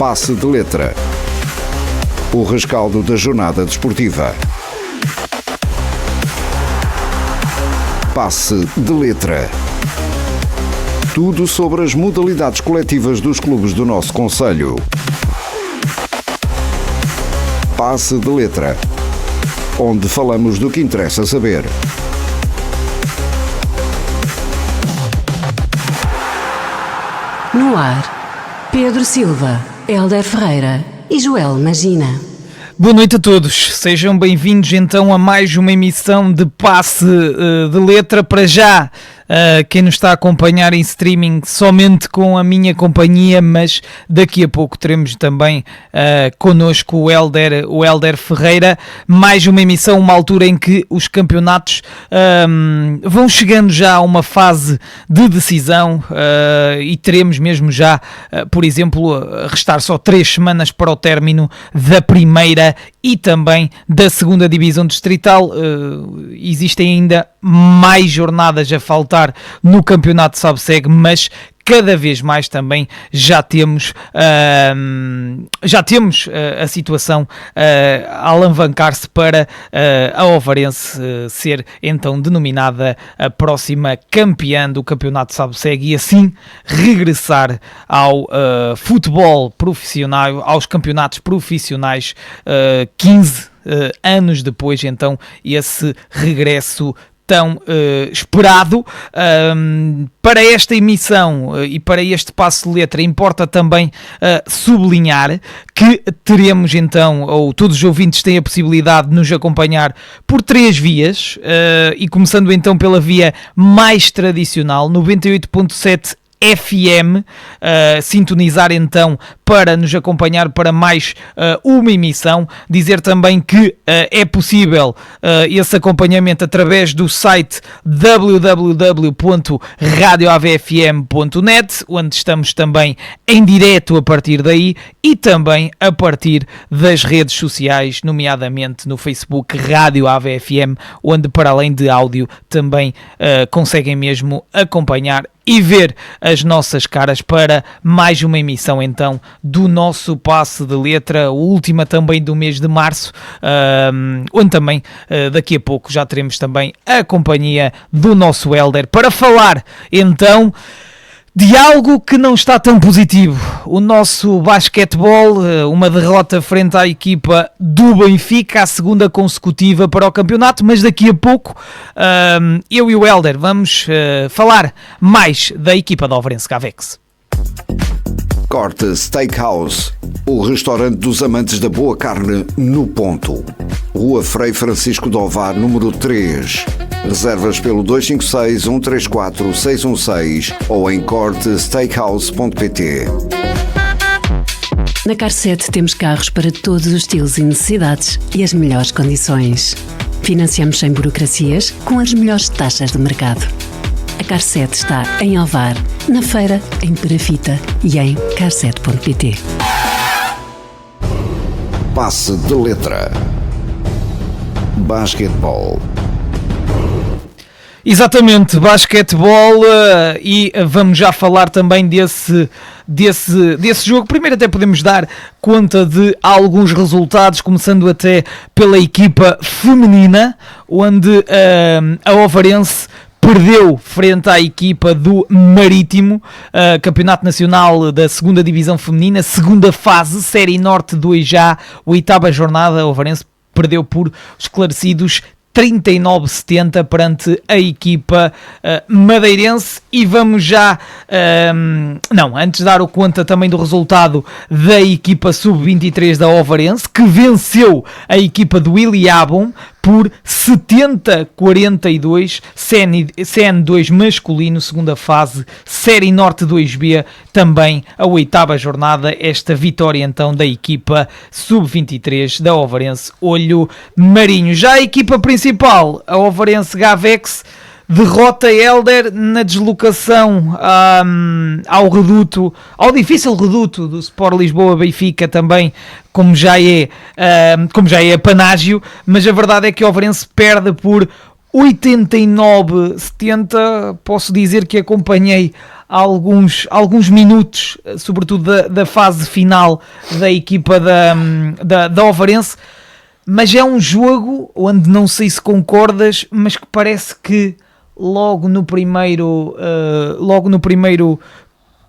Passe de Letra. O rescaldo da jornada desportiva. Passe de Letra. Tudo sobre as modalidades coletivas dos clubes do nosso concelho. Passe de Letra, onde falamos do que interessa saber. No ar, Pedro Silva, Hélder Ferreira e Joel Magina. Boa noite a todos, sejam bem-vindos então a mais uma emissão de Passe de Letra. Para já, quem nos está a acompanhar em streaming somente com a minha companhia, mas daqui a pouco teremos também connosco o Hélder Ferreira. Mais uma emissão, uma altura em que os campeonatos vão chegando já a uma fase de decisão e teremos mesmo já, por exemplo, restar só 3 semanas para o término da primeira e também da segunda divisão distrital. Existem ainda mais jornadas a faltar no campeonato Sabseg, mas cada vez mais também já temos a situação a alavancar-se para a Ovarense ser então denominada a próxima campeã do campeonato Sabseg e assim regressar ao futebol profissional, aos campeonatos profissionais 15 anos depois, então esse regresso tão esperado. Para esta emissão e para este passo de letra importa também sublinhar que teremos então, ou todos os ouvintes têm a possibilidade de nos acompanhar por 3 vias, e começando então pela via mais tradicional, 98.7 FM, sintonizar então para nos acompanhar para mais uma emissão. Dizer também que é possível esse acompanhamento através do site www.radioavfm.net, onde estamos também em direto a partir daí e também a partir das redes sociais, nomeadamente no Facebook Rádio AVFM, onde para além de áudio também conseguem mesmo acompanhar e ver as nossas caras para mais uma emissão então do nosso Passe de Letra, a última também do mês de março, onde também daqui a pouco já teremos também a companhia do nosso Hélder para falar então de algo que não está tão positivo. O nosso basquetebol, uma derrota frente à equipa do Benfica, a segunda consecutiva para o campeonato, mas daqui a pouco eu e o Hélder vamos falar mais da equipa da Ovarense Gavex. Corte Steakhouse, o restaurante dos amantes da boa carne no ponto. Rua Frei Francisco de Ovar, número 3. Reservas pelo 256-134-616 ou em cortesteakhouse.pt. Na Car7 temos carros para todos os estilos e necessidades e as melhores condições. Financiamos sem burocracias, com as melhores taxas de mercado. A Car7 está em Ovar, na Feira, em Perafita e em car7.pt. Passe de Letra. Basquetebol. Exatamente, basquetebol, e vamos já falar também desse jogo. Primeiro até podemos dar conta de alguns resultados, começando até pela equipa feminina, onde a Ovarense perdeu frente à equipa do Marítimo, Campeonato Nacional da 2ª Divisão Feminina, segunda fase, Série Norte 2 já, 8ª jornada. A Ovarense perdeu por esclarecidos 39-70 perante a equipa madeirense. E vamos já antes de dar o conta também do resultado da equipa sub-23 da Ovarense, que venceu a equipa do Iliabum por 70-42, CN2 masculino, segunda fase, Série Norte 2B, também a 8ª jornada, esta vitória então da equipa sub-23 da Ovarense Olho Marinho. Já a equipa principal, a Ovarense Gavex, derrota Hélder na deslocação ao difícil reduto do Sport Lisboa Benfica, também como já é apanágio, mas a verdade é que o Ovarense perde por 89-70. Posso dizer que acompanhei alguns minutos, sobretudo da fase final da equipa da Ovarense, mas é um jogo onde não sei se concordas, mas que parece que logo no primeiro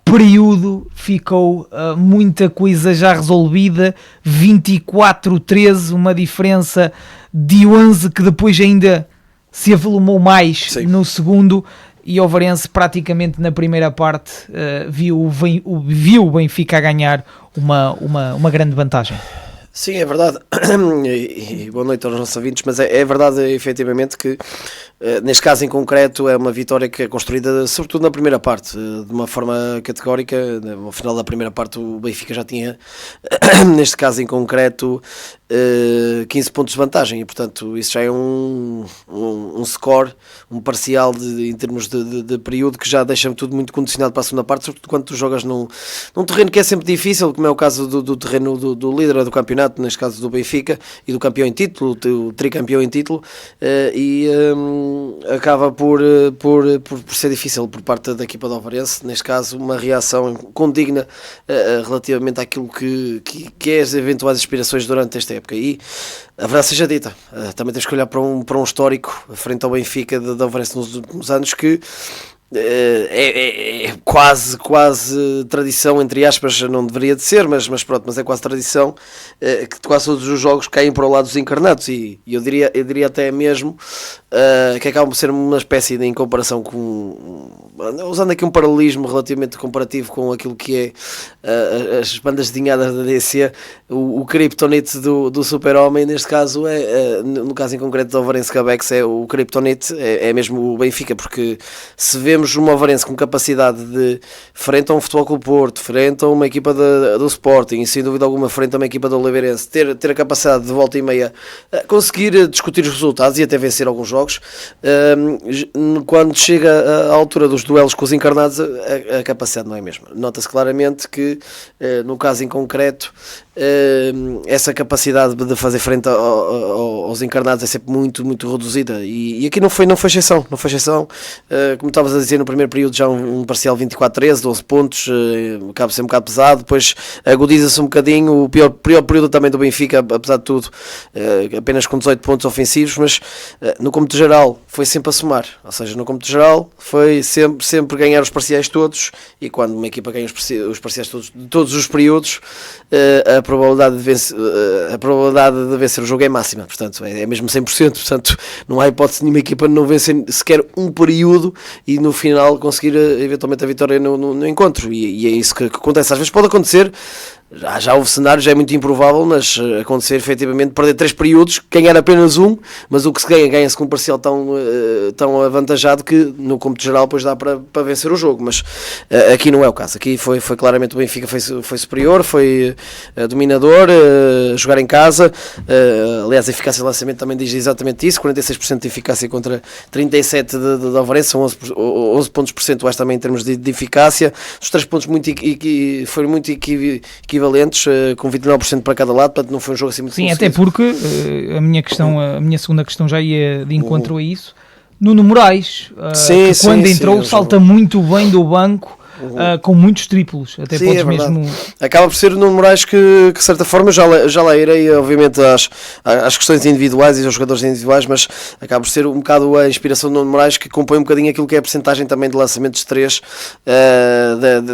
período ficou muita coisa já resolvida. 24-13, uma diferença de 11 que depois ainda se avolumou mais. Sim. No segundo, e o Ovarense praticamente na primeira parte viu o Benfica a ganhar uma grande vantagem. Sim, é verdade, e boa noite aos nossos ouvintes, mas é verdade efetivamente que neste caso em concreto é uma vitória que é construída sobretudo na primeira parte, de uma forma categórica. No final da primeira parte o Benfica já tinha, neste caso em concreto, 15 pontos de vantagem, e portanto isso já é um score, um parcial em termos de período, que já deixa tudo muito condicionado para a segunda parte, sobretudo quando tu jogas num terreno que é sempre difícil, como é o caso do terreno do líder do campeonato, neste caso do Benfica, e do campeão em título, o tricampeão em título, e acaba por ser difícil por parte da equipa do Ovarense, neste caso uma reação condigna relativamente àquilo que é as eventuais inspirações durante esta época. E a verdade seja dita, também temos que olhar para um histórico frente ao Benfica da Ovarense nos últimos anos, que é quase tradição, entre aspas, não deveria de ser, mas pronto, mas é quase tradição, que quase todos os jogos caem para o lado dos encarnados, e eu diria até mesmo que acabam por ser uma espécie de, em comparação com, usando aqui um paralelismo relativamente comparativo com aquilo que é as bandas desenhadas da DC, o criptonite do Super-Homem, neste caso no caso em concreto do Ovarense Cabex, é o criptonite, é mesmo o Benfica, porque se vemos uma Ovarense com capacidade de, frente a um Futebol Clube Porto, frente a uma equipa do Sporting, e sem dúvida alguma frente a uma equipa do Oliveirense, ter a capacidade de volta e meia conseguir discutir os resultados e até vencer alguns jogos, quando chega à altura dos duelos com os encarnados, a capacidade não é a mesma. Nota-se claramente que no caso em concreto essa capacidade de fazer frente aos encarnados é sempre muito, muito reduzida, e aqui não foi exceção, como estavas a dizer, no primeiro período já um parcial 24-13, 12 pontos, acaba de ser um bocado pesado, depois agudiza-se um bocadinho, o pior período também do Benfica, apesar de tudo, apenas com 18 pontos ofensivos, mas no cômputo geral foi sempre a somar, ou seja, no cômputo geral foi sempre ganhar os parciais todos, e quando uma equipa ganha os parciais todos, de todos os períodos, a probabilidade de vencer o jogo é máxima, portanto é mesmo 100%, portanto não há hipótese de nenhuma equipa não vencer sequer um período e no final conseguir eventualmente a vitória no encontro, e é isso que acontece. Às vezes pode acontecer, já houve cenários, já é muito improvável, mas acontecer efetivamente perder 3 períodos, ganhar apenas um, mas o que se ganha-se com um parcial tão avantajado que no cômputo geral depois dá para vencer o jogo, mas aqui não é o caso. Aqui foi claramente o Benfica foi superior, foi dominador, jogar em casa, aliás a eficácia de lançamento também diz exatamente isso, 46% de eficácia contra 37% de Ovarense, são 11 pontos percentuais também em termos de eficácia. Os 3 pontos foram muito equivalentes, com 29% para cada lado, portanto não foi um jogo assim muito Sim, até porque a minha segunda questão já ia de encontro a isso. Nuno Moraes, que quando entrou salta muito bem do banco, com muitos triplos, até sim, podes mesmo... Acaba por ser o Nuno Moraes que de certa forma já lá irei obviamente às questões individuais e aos jogadores individuais, mas acaba por ser um bocado a inspiração do Nuno Moraes, que compõe um bocadinho aquilo que é a percentagem também de lançamentos de 3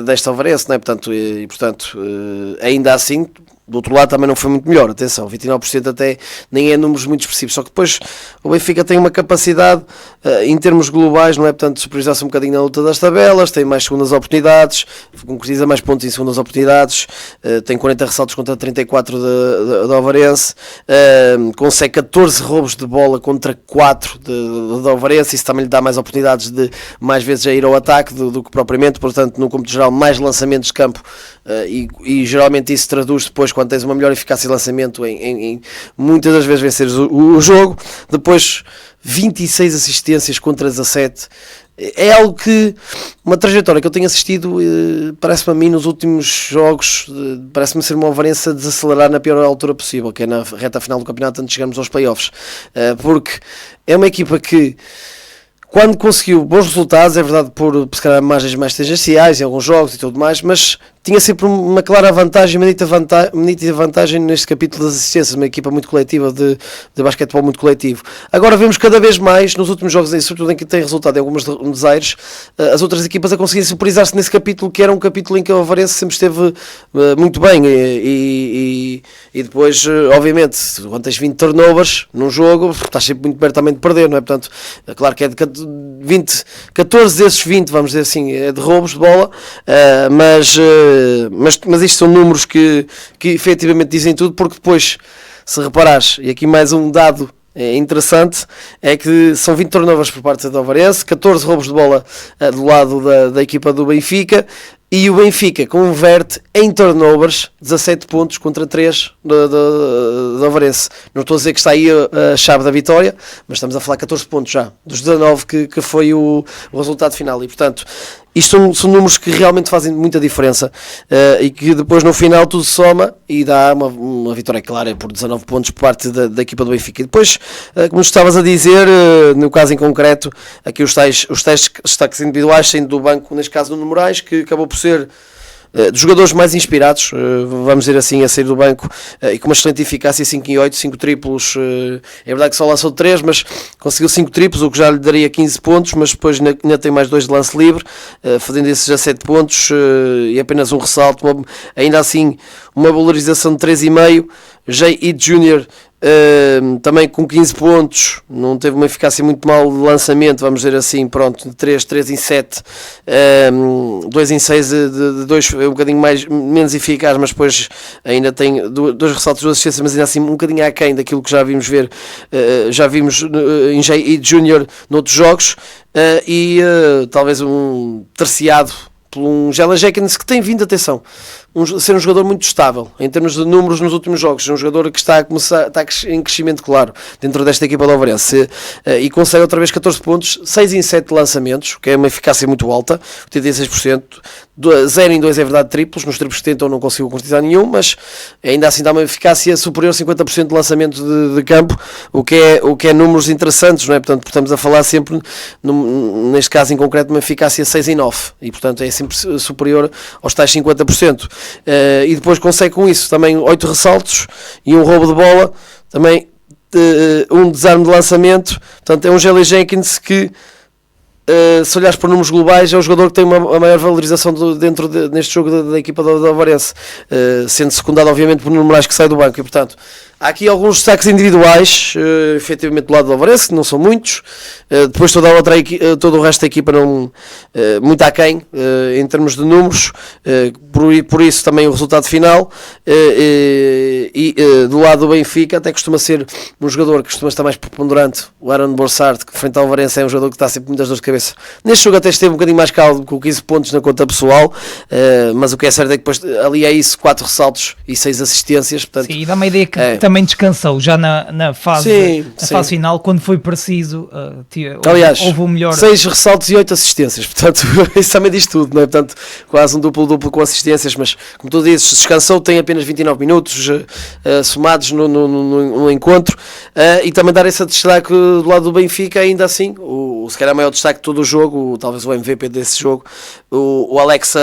desta Ovarense, não é? Portanto, ainda assim, do outro lado também não foi muito melhor, atenção, 29% até nem é números muito expressivos, só que depois o Benfica tem uma capacidade em termos globais, não é? Portanto, superiorizar-se um bocadinho na luta das tabelas, tem mais segundas oportunidades, concretiza mais pontos em segundas oportunidades, tem 40 ressaltos contra 34 da Ovarense, consegue 14 roubos de bola contra 4 da Ovarense, isso também lhe dá mais oportunidades de mais vezes a ir ao ataque do que propriamente, portanto no cômputo geral mais lançamentos de campo, e geralmente isso traduz depois quando tens uma melhor eficácia de lançamento em muitas das vezes venceres o jogo. Depois 26 assistências contra 17. É algo que, uma trajetória que eu tenho assistido, parece-me a mim nos últimos jogos, parece-me ser uma Ovarense a desacelerar na pior altura possível, que é na reta final do campeonato, antes de chegarmos aos playoffs, porque é uma equipa que, quando conseguiu bons resultados, é verdade, por se calhar margens mais tangenciais em alguns jogos e tudo mais, mas tinha sempre uma clara vantagem, uma nítida vantagem neste capítulo das assistências, uma equipa muito coletiva, de basquetebol muito coletivo. Agora vemos cada vez mais, nos últimos jogos, e sobretudo em que tem resultado em alguns desaires, as outras equipas a conseguirem superiorizar-se nesse capítulo, que era um capítulo em que a Ovarense sempre esteve muito bem, e depois, obviamente, quando tens 20 turnovers num jogo, estás sempre muito perto também de perder, não é? Portanto, claro que é de 14 desses 20, vamos dizer assim, é de roubos de bola, mas isto são números que efetivamente dizem tudo, porque depois, se reparares, e aqui mais um dado interessante, é que são 20 turnovers por parte da Ovarense, 14 roubos de bola do lado da equipa do Benfica, e o Benfica converte em turnovers 17 pontos contra 3 da Ovarense. Não estou a dizer que está aí a chave da vitória, mas estamos a falar 14 pontos já, dos 19 que foi o resultado final. E, portanto, isto são números que realmente fazem muita diferença, e que depois no final tudo soma e dá uma vitória clara por 19 pontos por parte da equipa do Benfica. E depois, como estavas a dizer, no caso em concreto, aqui os tais destaques individuais, saindo do banco, neste caso do Moraes, que acabou por ser dos jogadores mais inspirados, vamos dizer assim, a sair do banco, e com uma excelente eficácia, 5 em 8, 5 triplos, é verdade que só lançou 3, mas conseguiu 5 triplos, o que já lhe daria 15 pontos, mas depois ainda tem mais 2 de lance livre, fazendo esses já 7 pontos, e apenas um ressalto, ainda assim uma valorização de 3,5, J.E. Jr., também com 15 pontos, não teve uma eficácia muito mal de lançamento, vamos dizer assim, pronto, de 3 em 7, 2 em 6 de 2 é um bocadinho menos eficaz, mas depois ainda tem 2 ressaltos, 2 assistências, mas ainda assim um bocadinho aquém daquilo que já vimos em J.E. Jr. noutros jogos, e talvez um terciado por um Jalen Jenkins, que tem vindo, atenção, ser um jogador muito estável em termos de números nos últimos jogos, um jogador que está em crescimento claro dentro desta equipa da Ovarense, e consegue outra vez 14 pontos, 6 em 7 lançamentos, que é uma eficácia muito alta, 86%, 0 em 2 é verdade triplos, nos triplos que tentam não conseguiu concretizar nenhum, mas ainda assim dá uma eficácia superior a 50% de lançamento de campo, o que é números interessantes, não é? Portanto, estamos a falar sempre, neste caso em concreto, uma eficácia 6 em 9, e portanto é sempre superior aos tais 50%. E depois consegue com isso também 8 ressaltos e um roubo de bola, também um desarme de lançamento. Portanto, é um J.L. Jenkins que, se olhares para números globais, é o jogador que tem a maior valorização neste jogo da equipa da Ovarense, sendo secundado obviamente por Nuno Moraes, que sai do banco. E portanto, há aqui alguns destaques individuais, efetivamente do lado do Ovarense, que não são muitos, depois todo o resto da equipa não, muito aquém, em termos de números, por isso também o resultado final, e do lado do Benfica até costuma ser um jogador que costuma estar mais preponderante, o Aaron Borsard, que frente ao Ovarense é um jogador que está sempre muitas dores de cabeça. Neste jogo até esteve um bocadinho mais calmo, com 15 pontos na conta pessoal, mas o que é certo é que depois ali é isso, 4 ressaltos e 6 assistências. Portanto, sim, e dá uma ideia que também descansou já na fase final, quando foi preciso. Aliás, houve o melhor. 6 ressaltos e 8 assistências, portanto, isso também diz tudo, não é? Portanto, quase um duplo com assistências, mas como tu dizes, descansou, tem apenas 29 minutos somados no encontro, e também dar esse destaque do lado do Benfica, ainda assim, se calhar o maior destaque de todo o jogo, talvez o MVP desse jogo, o Alexa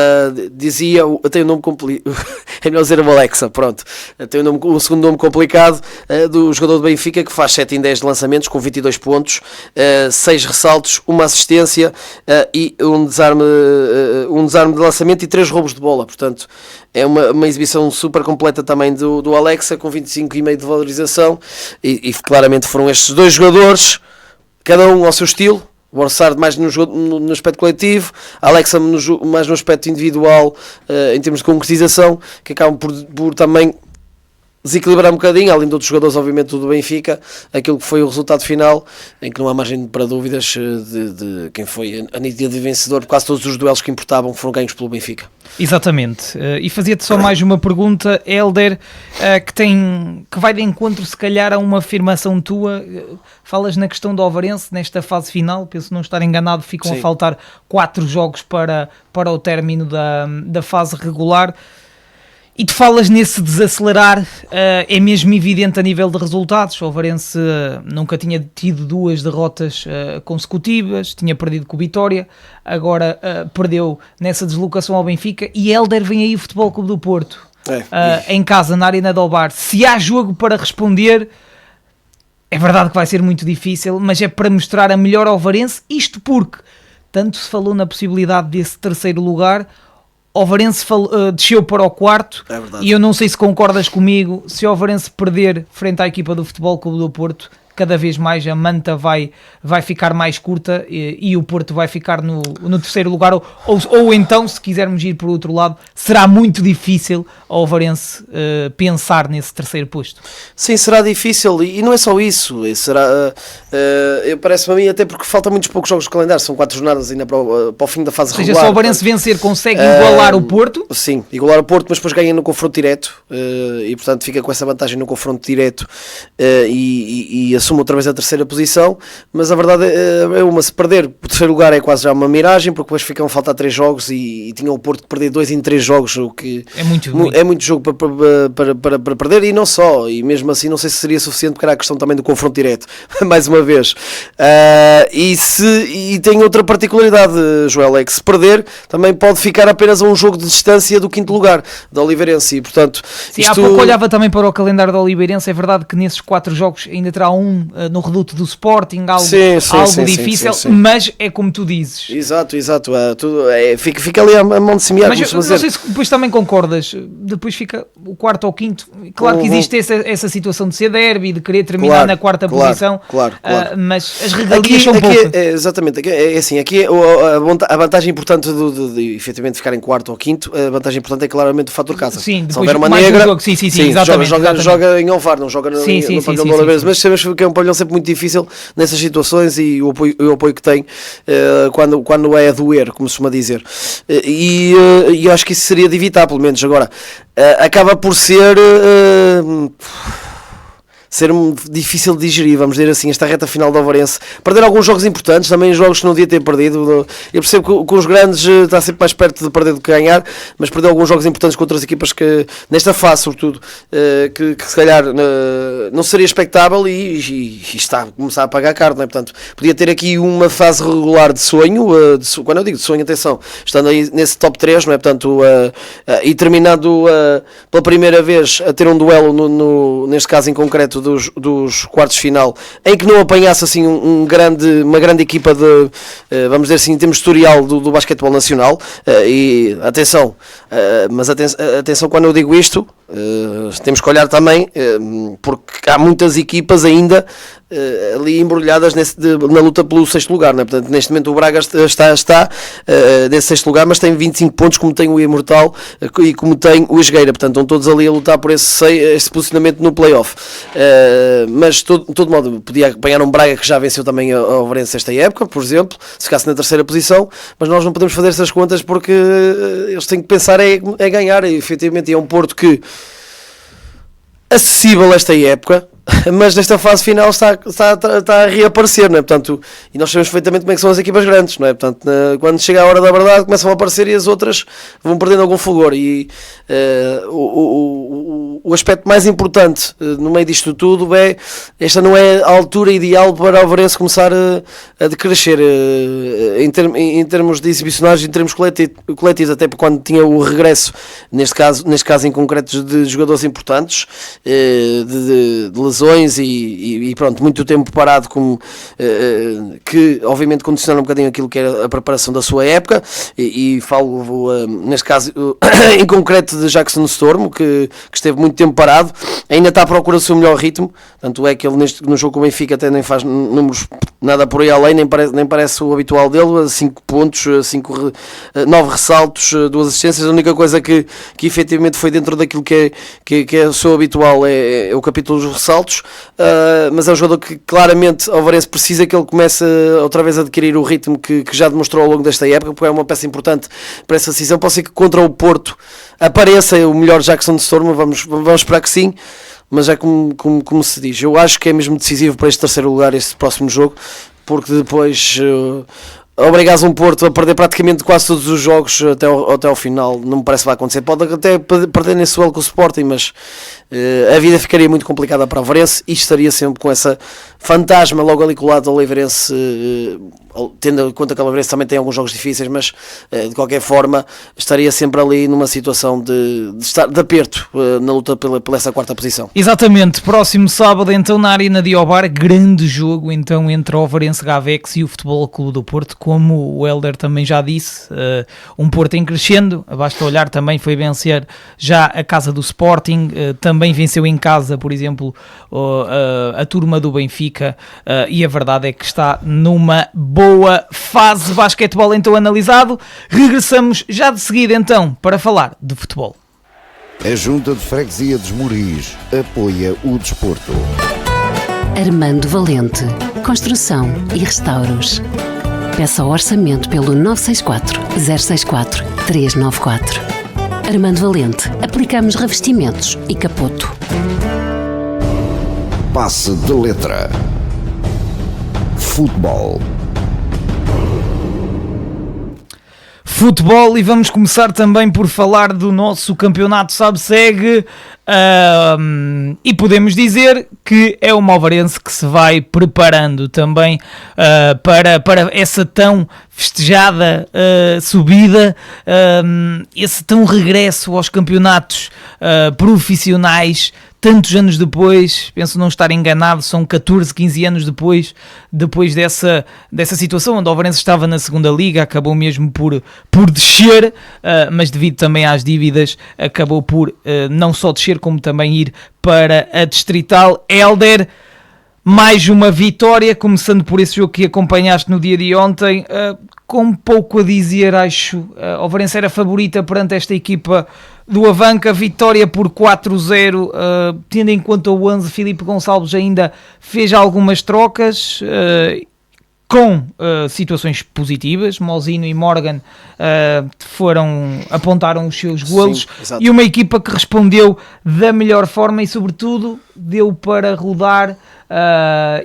dizia, tem um nome complicado, é melhor dizer o Alexa, pronto, tem um segundo nome complicado, do jogador do Benfica, que faz 7 em 10 de lançamentos, com 22 pontos, 6 ressaltos, uma assistência, e um desarme de lançamento e 3 roubos de bola. Portanto, é uma exibição super completa também do Alexa, com 25,5 de valorização, e claramente foram estes dois jogadores, cada um ao seu estilo. O Borsard mais no aspecto coletivo, a Alexa mais no aspecto individual, em termos de concretização, que acabam por também desequilibrar um bocadinho, além de outros jogadores, obviamente, do Benfica, aquilo que foi o resultado final, em que não há margem para dúvidas de quem foi a nítida vencedor, por quase todos os duelos que importavam foram ganhos pelo Benfica. Exatamente, e fazia-te só mais uma pergunta, Hélder, que vai de encontro se calhar a uma afirmação tua. Falas na questão do Ovarense nesta fase final, penso não estar enganado, ficam Sim. a faltar 4 jogos para o término da fase regular, e tu falas nesse desacelerar, é mesmo evidente a nível de resultados. O Ovarense nunca tinha tido 2 derrotas consecutivas, tinha perdido com o Vitória, agora perdeu nessa deslocação ao Benfica, e Hélder, vem aí o Futebol Clube do Porto, em casa, na Arena do Bar. Se há jogo para responder, é verdade que vai ser muito difícil, mas é para mostrar a melhor ao Ovarense, isto porque tanto se falou na possibilidade desse terceiro lugar. O Ovarense desceu para o 4º, e eu não sei se concordas comigo, se o Ovarense perder frente à equipa do Futebol Clube do Porto, cada vez mais a manta vai ficar mais curta, e o Porto vai ficar no terceiro lugar, ou então, se quisermos ir por outro lado, será muito difícil ao Ovarense pensar nesse terceiro posto. Sim, será difícil, e não é só isso, parece-me a mim, até porque faltam muitos poucos jogos de calendário, são 4 jornadas ainda para o fim da fase regular. Ou seja, se o Ovarense vencer, consegue igualar o Porto? Sim, igualar o Porto, mas depois ganha no confronto direto, e portanto fica com essa vantagem no confronto direto, e assume outra vez a terceira posição. Mas a verdade é uma: se perder o terceiro lugar é quase já uma miragem, porque depois ficam a faltar 3 jogos, e tinha o Porto que perder 2 em 3 jogos, o que é muito jogo para perder, e não só, e mesmo assim não sei se seria suficiente, porque era a questão também do confronto direto, mais uma vez. E tem outra particularidade, Joel, é que se perder também pode ficar apenas a um jogo de distância do 5º lugar, da Oliveirense, e portanto... Sim, há pouco olhava também para o calendário da Oliveirense. É verdade que nesses 4 jogos ainda terá no reduto do Sporting, algo difícil, mas é como tu dizes. Exato, fica ali a mão de semear. Mas não sei se depois também concordas, depois fica o 4º ou 5º, claro que existe essa situação de ser derby, de querer terminar na 4ª posição, claro. Mas as regalias são poucas. Exatamente, assim, aqui a vantagem importante de efetivamente ficar em 4º ou 5º, a vantagem importante é claramente o fator casa. Sim, se houver uma negra, exatamente, joga em Ovar, não joga no pavilhão do Oliveirense, mas sabemos que é um pavilhão sempre muito difícil nessas situações, e o apoio que tem quando é a doer, como se costuma dizer, e eu acho que isso seria de evitar, pelo menos. Agora, acaba por ser difícil de digerir, vamos dizer assim, esta reta final do Ovarense. Perder alguns jogos importantes, também jogos que não devia ter perdido. Eu percebo que com os grandes está sempre mais perto de perder do que ganhar, mas perder alguns jogos importantes com outras equipas que, nesta fase sobretudo, que se calhar não seria expectável, e está a começar a pagar caro, não é? Portanto, podia ter aqui uma fase regular de sonho, quando eu digo de sonho, atenção, estando aí nesse top 3, não é? Portanto, e terminando pela primeira vez a ter um duelo, neste caso em concreto, dos quartos de final, em que não apanhasse assim uma grande equipa vamos dizer assim, em termos de historial do basquetebol nacional, e atenção, mas atenção quando eu digo isto, temos que olhar também, porque há muitas equipas ainda ali embrulhadas na luta pelo 6º lugar, não é? Portanto, neste momento o Braga está nesse 6º lugar, mas tem 25 pontos, como tem o Imortal e como tem o Esgueira, portanto estão todos ali a lutar por esse posicionamento no play-off. Mas de todo modo podia apanhar um Braga que já venceu também a Ovarense esta época, por exemplo, se ficasse na 3ª posição, mas nós não podemos fazer essas contas, porque eles têm que pensar é ganhar, e efetivamente é um Porto que acessível esta época, mas nesta fase final está a reaparecer, não é? Portanto, e nós sabemos perfeitamente como é que são as equipas grandes, não é? Portanto, quando chega a hora da verdade, começam a aparecer, e as outras vão perdendo algum fulgor, e o aspecto mais importante no meio disto tudo esta não é a altura ideal para o Ovarense começar a decrescer em termos de exibicionagens, em termos coletivos, até porque quando tinha o regresso, neste caso em concreto, de jogadores importantes, de lesões, lesões e pronto, muito tempo parado, que obviamente condicionaram um bocadinho aquilo que era a preparação da sua época, e falo neste caso em concreto de Jackson Stormo, que esteve muito tempo parado, ainda está à procura do seu melhor ritmo, tanto é que ele no jogo com o Benfica até nem faz números nada por aí além, nem parece o habitual dele, 5 pontos, 9 ressaltos, 2 assistências. A única coisa que efetivamente foi dentro daquilo que é o seu habitual é o capítulo dos ressaltos, mas é um jogador que claramente o Varense precisa que ele comece outra vez a adquirir o ritmo que já demonstrou ao longo desta época, porque é uma peça importante para essa decisão. Pode ser que contra o Porto apareça o melhor Jackson Stormo, vamos esperar que sim, mas é como se diz, eu acho que é mesmo decisivo para este terceiro lugar, este próximo jogo, porque depois obrigares um Porto a perder praticamente quase todos os jogos até ao final, não me parece que vai acontecer. Pode até perder nesse duelo com o Sporting, mas a vida ficaria muito complicada para o Varense e estaria sempre com essa fantasma logo ali colado ao Oliveirense, tendo em conta que o Oliveirense também tem alguns jogos difíceis, mas de qualquer forma estaria sempre ali numa situação de estar de aperto na luta pela essa quarta posição. Exatamente, próximo sábado então na Arena de Ovar, grande jogo então entre o Varense Gavex e o Futebol Clube do Porto, como o Helder também já disse, um Porto em crescendo, basta olhar, também foi vencer já a casa do Sporting, também venceu em casa, por exemplo, a turma do Benfica, e a verdade é que está numa boa fase de basquetebol então analisado. Regressamos já de seguida então para falar de futebol. A Junta de Freguesia de Esmoriz apoia o desporto. Armando Valente, construção e restauros. Peça o orçamento pelo 964 064 394. Armando Valente, aplicamos revestimentos e capoto. Passe de letra. Futebol. Futebol, e vamos começar também por falar do nosso campeonato SABSEG, e podemos dizer que é o Movarense que se vai preparando também para essa tão festejada subida, esse tão regresso aos campeonatos profissionais. Tantos anos depois, penso não estar enganado, são 14, 15 anos depois dessa situação, onde o Varense estava na segunda liga, acabou mesmo por descer, mas devido também às dívidas, acabou por não só descer, como também ir para a Distrital. Helder, mais uma vitória, começando por esse jogo que acompanhaste no dia de ontem, com pouco a dizer, acho, o Varense era favorita perante esta equipa do Avanca, vitória por 4-0, tendo em conta o 11, Filipe Gonçalves ainda fez algumas trocas, com situações positivas. Mozinho e Morgan apontaram os seus golos. Sim, e uma equipa que respondeu da melhor forma e sobretudo deu para rodar,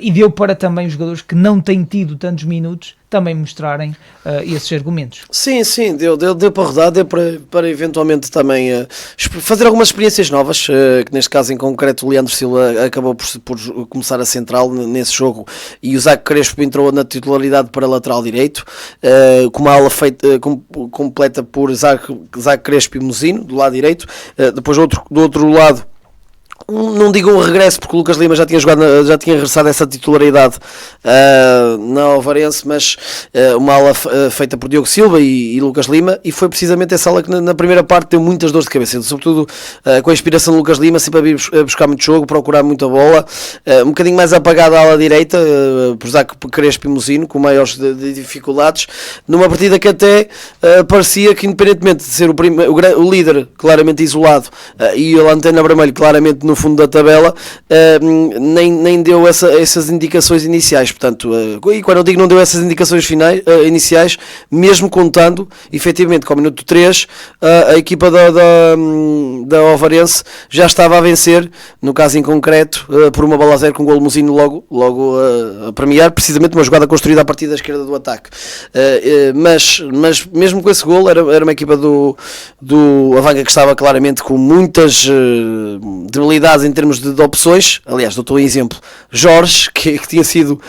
e deu para também os jogadores que não têm tido tantos minutos também mostrarem esses argumentos. Sim, deu para rodar, deu para eventualmente também fazer algumas experiências novas, que neste caso em concreto o Leandro Silva acabou por começar a central nesse jogo, e o Zac Crespo entrou na titularidade para lateral direito, com uma ala feita completa por Zac Crespo e Mozino do lado direito. Depois do outro lado, não digo um regresso, porque o Lucas Lima já tinha regressado a essa titularidade na Ovarense, mas uma ala feita por Diogo Silva e Lucas Lima, e foi precisamente essa ala que na primeira parte deu muitas dores de cabeça, sobretudo com a inspiração de Lucas Lima, sempre a vir buscar muito jogo, procurar muita bola, um bocadinho mais apagada a ala direita, por Zac Crespo e Mozino, com maiores dificuldades, numa partida que até parecia que, independentemente de ser o líder claramente isolado, e a lanterna vermelha claramente no fundo da tabela, nem deu essas indicações iniciais. Portanto, e quando eu digo não deu essas indicações iniciais, mesmo contando efetivamente com o minuto 3, a equipa da Ovarense já estava a vencer, no caso em concreto, por uma bola a zero, com um golo Mozino logo a premiar, precisamente uma jogada construída a partir da esquerda do ataque. Mas mesmo com esse golo, era uma equipa do Avanca que estava claramente com muitas debilidades qualidades em termos de opções. Aliás, dou-te um exemplo, Jorge, que tinha sido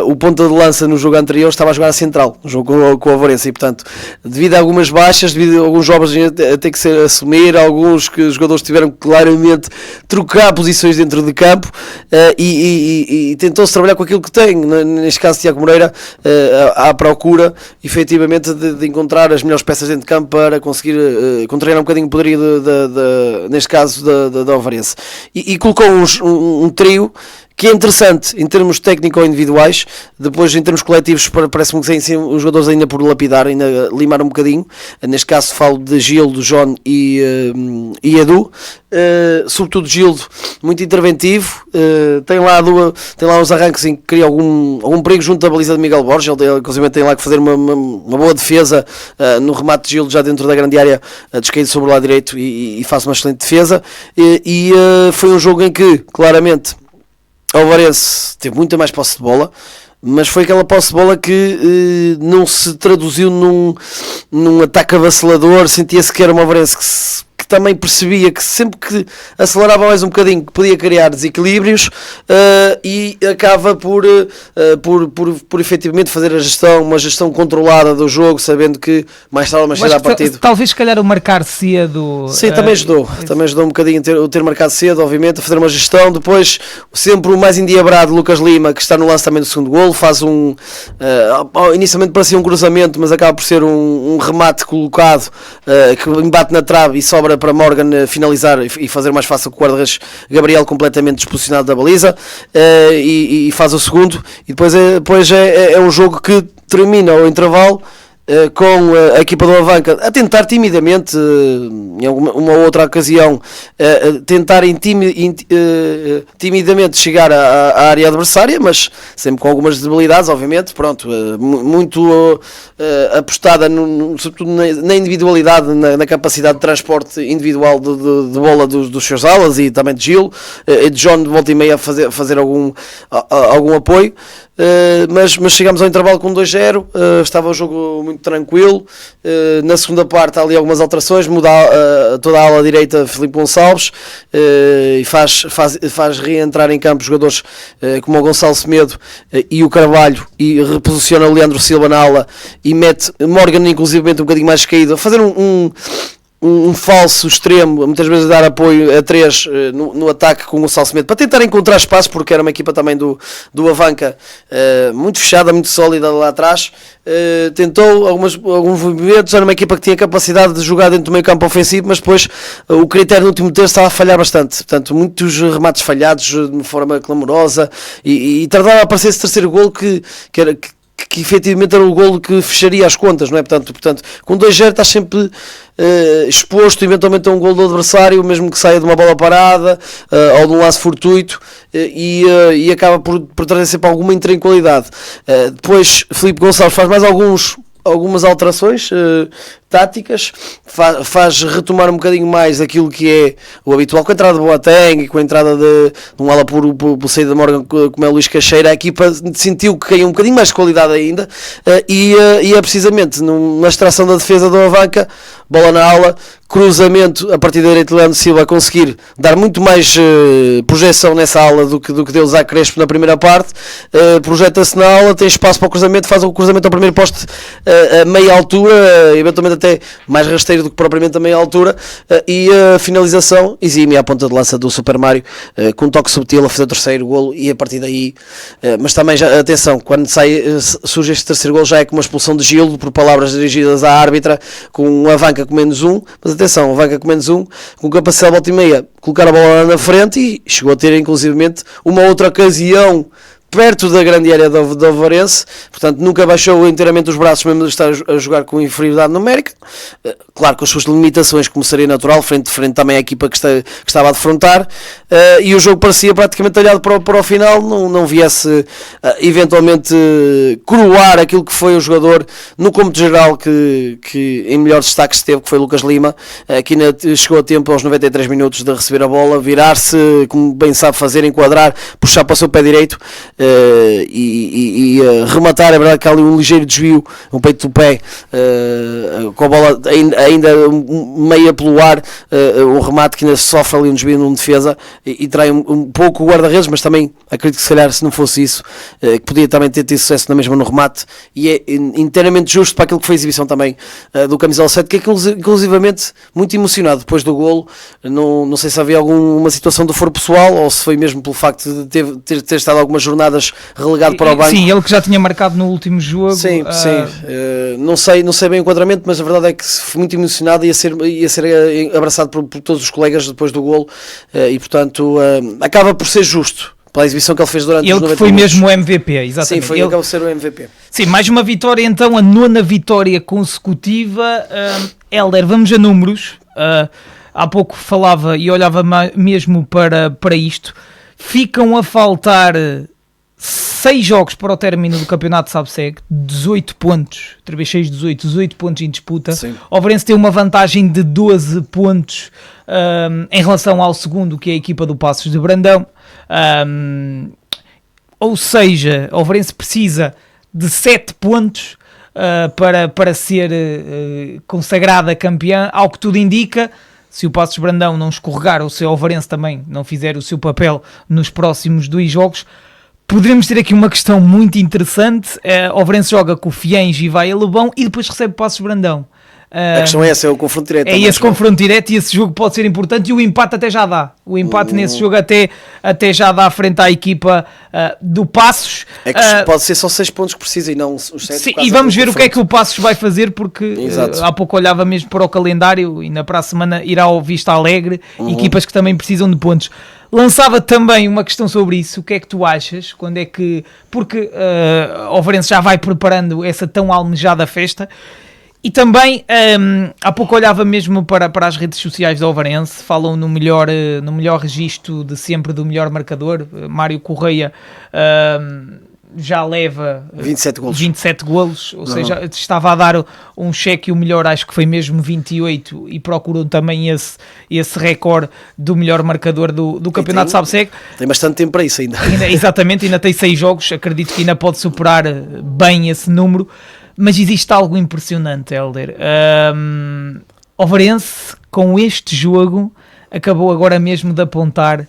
o ponta de lança no jogo anterior, estava a jogar a central, no jogo com o Avarense, e portanto, devido a algumas baixas, devido a alguns jogos a ter que ser assumir, alguns que os jogadores tiveram que claramente trocar posições dentro de campo, e tentou-se trabalhar com aquilo que tem, neste caso Tiago Moreira, à procura efetivamente de encontrar as melhores peças dentro de campo para conseguir contrariar um bocadinho o poderio neste caso da Avarense, e colocou um trio que é interessante em termos técnico-individuais. Depois em termos coletivos parece-me que têm os jogadores ainda por lapidar, ainda limar um bocadinho. Neste caso falo de Gildo, João e Edu, sobretudo Gildo, muito interventivo, tem lá uns arranques em que cria algum perigo junto da baliza de Miguel Borges. Ele inclusive tem lá que fazer uma boa defesa no remate de Gildo já dentro da grande área, descaído sobre o lado direito, e faz uma excelente defesa, e foi um jogo em que claramente o Avarense teve muita mais posse de bola, mas foi aquela posse de bola que não se traduziu num ataque avassalador. Sentia-se que era uma Avarense que também percebia que sempre que acelerava mais um bocadinho que podia criar desequilíbrios, e acaba por efetivamente fazer uma gestão controlada do jogo, sabendo que mais tarde ou mais cedo a partida. Talvez se calhar o marcar cedo. Sim, também ajudou um bocadinho o ter marcado cedo, obviamente, a fazer uma gestão. Depois sempre o mais endiabrado Lucas Lima, que está no lance também do segundo golo, faz inicialmente parecia um cruzamento, mas acaba por ser um remate colocado, que embate na trave e sobra para Morgan finalizar e fazer mais fácil com o guarda-redes Gabriel completamente desposicionado da baliza, e faz o segundo. E depois é um jogo que termina ao intervalo com a equipa do Avanca a tentar timidamente, em uma outra ocasião, tentar timidamente chegar à área adversária, mas sempre com algumas debilidades, obviamente. Pronto, muito apostada sobretudo na individualidade, na capacidade de transporte individual de bola dos seus alas, e também de Gil e de John, de volta e meia, a fazer algum apoio. Mas chegamos ao intervalo com 2-0, estava o jogo muito tranquilo. Na segunda parte há ali algumas alterações, muda toda a ala direita Filipe Gonçalves, e faz reentrar em campo jogadores como o Gonçalo Semedo e o Carvalho, e reposiciona o Leandro Silva na ala, e mete Morgan inclusivamente um bocadinho mais caído, a fazer um falso extremo, muitas vezes a dar apoio a 3 no ataque com o Salcemedo, para tentar encontrar espaço, porque era uma equipa também do Avanca muito fechada, muito sólida lá atrás. Tentou alguns movimentos, era uma equipa que tinha capacidade de jogar dentro do meio campo ofensivo, mas depois o critério no último terço estava a falhar bastante, portanto muitos remates falhados de forma clamorosa, e tardava a aparecer esse terceiro golo que efetivamente era o golo que fecharia as contas, não é? Portanto com 2-0 estás sempre exposto eventualmente a um golo do adversário, mesmo que saia de uma bola parada, ou de um lance fortuito, e acaba por trazer sempre alguma intranquilidade. Depois Filipe Gonçalves faz mais algumas alterações táticas, faz retomar um bocadinho mais aquilo que é o habitual, com a entrada de Boateng e com a entrada de um ala por saída de Morgan, como é o Luís Caixeira. A equipa sentiu que caiu um bocadinho mais de qualidade ainda, e é precisamente na extração da defesa do Avanca, bola na ala, cruzamento a partir da direita de Leandro Silva, a conseguir dar muito mais projeção nessa ala do que deu Zé Crespo na primeira parte. Projeta-se na ala, tem espaço para o cruzamento, faz o cruzamento ao primeiro poste a meia altura, eventualmente até mais rasteiro do que propriamente a meia altura, e a finalização exímia à ponta de lança do Super Mário, com um toque subtil a fazer o terceiro golo, e a partir daí, mas também já, atenção, quando surge este terceiro golo, já é com uma expulsão de Gildo, por palavras dirigidas à árbitra, com um Avanca com menos 1, mas atenção, Avanca com menos 1, com capacidade de volta e meia, colocar a bola na frente, e chegou a ter inclusivamente uma outra ocasião perto da grande área do Avarense, portanto nunca baixou inteiramente os braços, mesmo de estar a jogar com inferioridade numérica, claro, com as suas limitações, como seria natural, frente também à equipa que estava a defrontar, e o jogo parecia praticamente talhado para o final, não viesse eventualmente coroar aquilo que foi o jogador no cômputo geral que em melhor destaque esteve, que foi Lucas Lima, que ainda chegou a tempo aos 93 minutos de receber a bola, virar-se, como bem sabe fazer, enquadrar, puxar para o seu pé direito, rematar. É verdade que há ali um ligeiro desvio, um peito do pé, com a bola ainda meia pelo ar, um remate que ainda sofre ali um desvio num defesa e trai um pouco o guarda-redes, mas também acredito que se calhar se não fosse isso, que podia também ter tido sucesso na mesma no remate, e é inteiramente justo para aquilo que foi a exibição também do camisola 7, que é inclusivamente muito emocionado depois do golo. Não sei se havia alguma situação do foro pessoal ou se foi mesmo pelo facto de ter estado algumas jornadas relegado para o banco. Sim, ele que já tinha marcado no último jogo. Sim. Não sei bem o enquadramento, mas a verdade é que foi muito emocionado e ia ser abraçado por todos os colegas depois do golo, e portanto acaba por ser justo pela exibição que ele fez durante os 90 foi minutos. Mesmo o MVP, exatamente. Sim, acabou de ser o MVP. Sim, mais uma vitória então, a 9ª vitória consecutiva. Helder, vamos a números. Há pouco falava e olhava mesmo para isto. Ficam a faltar 6 jogos para o término do campeonato SABSEG, 18 pontos, 3 × 6, 18 pontos em disputa. Sim. O Overense tem uma vantagem de 12 pontos em relação ao segundo, que é a equipa do Passos de Brandão. Ou seja, o Overense precisa de 7 pontos para ser consagrada campeã, ao que tudo indica. Se o Passos de Brandão não escorregar, ou se o Overense também não fizer o seu papel nos próximos 2 jogos, poderemos ter aqui uma questão muito interessante. O Overense joga com o Fiens e vai a Lebão e depois recebe o Passos de Brandão. A questão é essa, é o confronto direto. É esse confronto direto, e esse jogo pode ser importante, e o empate até já dá. O empate nesse jogo até já dá frente à equipa do Passos. É que pode ser só 6 pontos que precisa e não os 7. Sim, e vamos ver o que é que o Passos vai fazer, porque há pouco olhava mesmo para o calendário e para a semana irá ao Vista Alegre, equipas que também precisam de pontos. Lançava também uma questão sobre isso. O que é que tu achas? Quando é que... Porque o Overense já vai preparando essa tão almejada festa. E também, há pouco olhava mesmo para as redes sociais do Overense, falam no melhor registro de sempre do melhor marcador. Mário Correia já leva 27 golos, ou seja, estava a dar um cheque, o melhor acho que foi mesmo 28, e procuram também esse recorde do melhor marcador do campeonato SABSEG. Tem bastante tempo para isso ainda. Exatamente, ainda tem 6 jogos, acredito que ainda pode superar bem esse número. Mas existe algo impressionante, Helder. Overense, com este jogo, acabou agora mesmo de apontar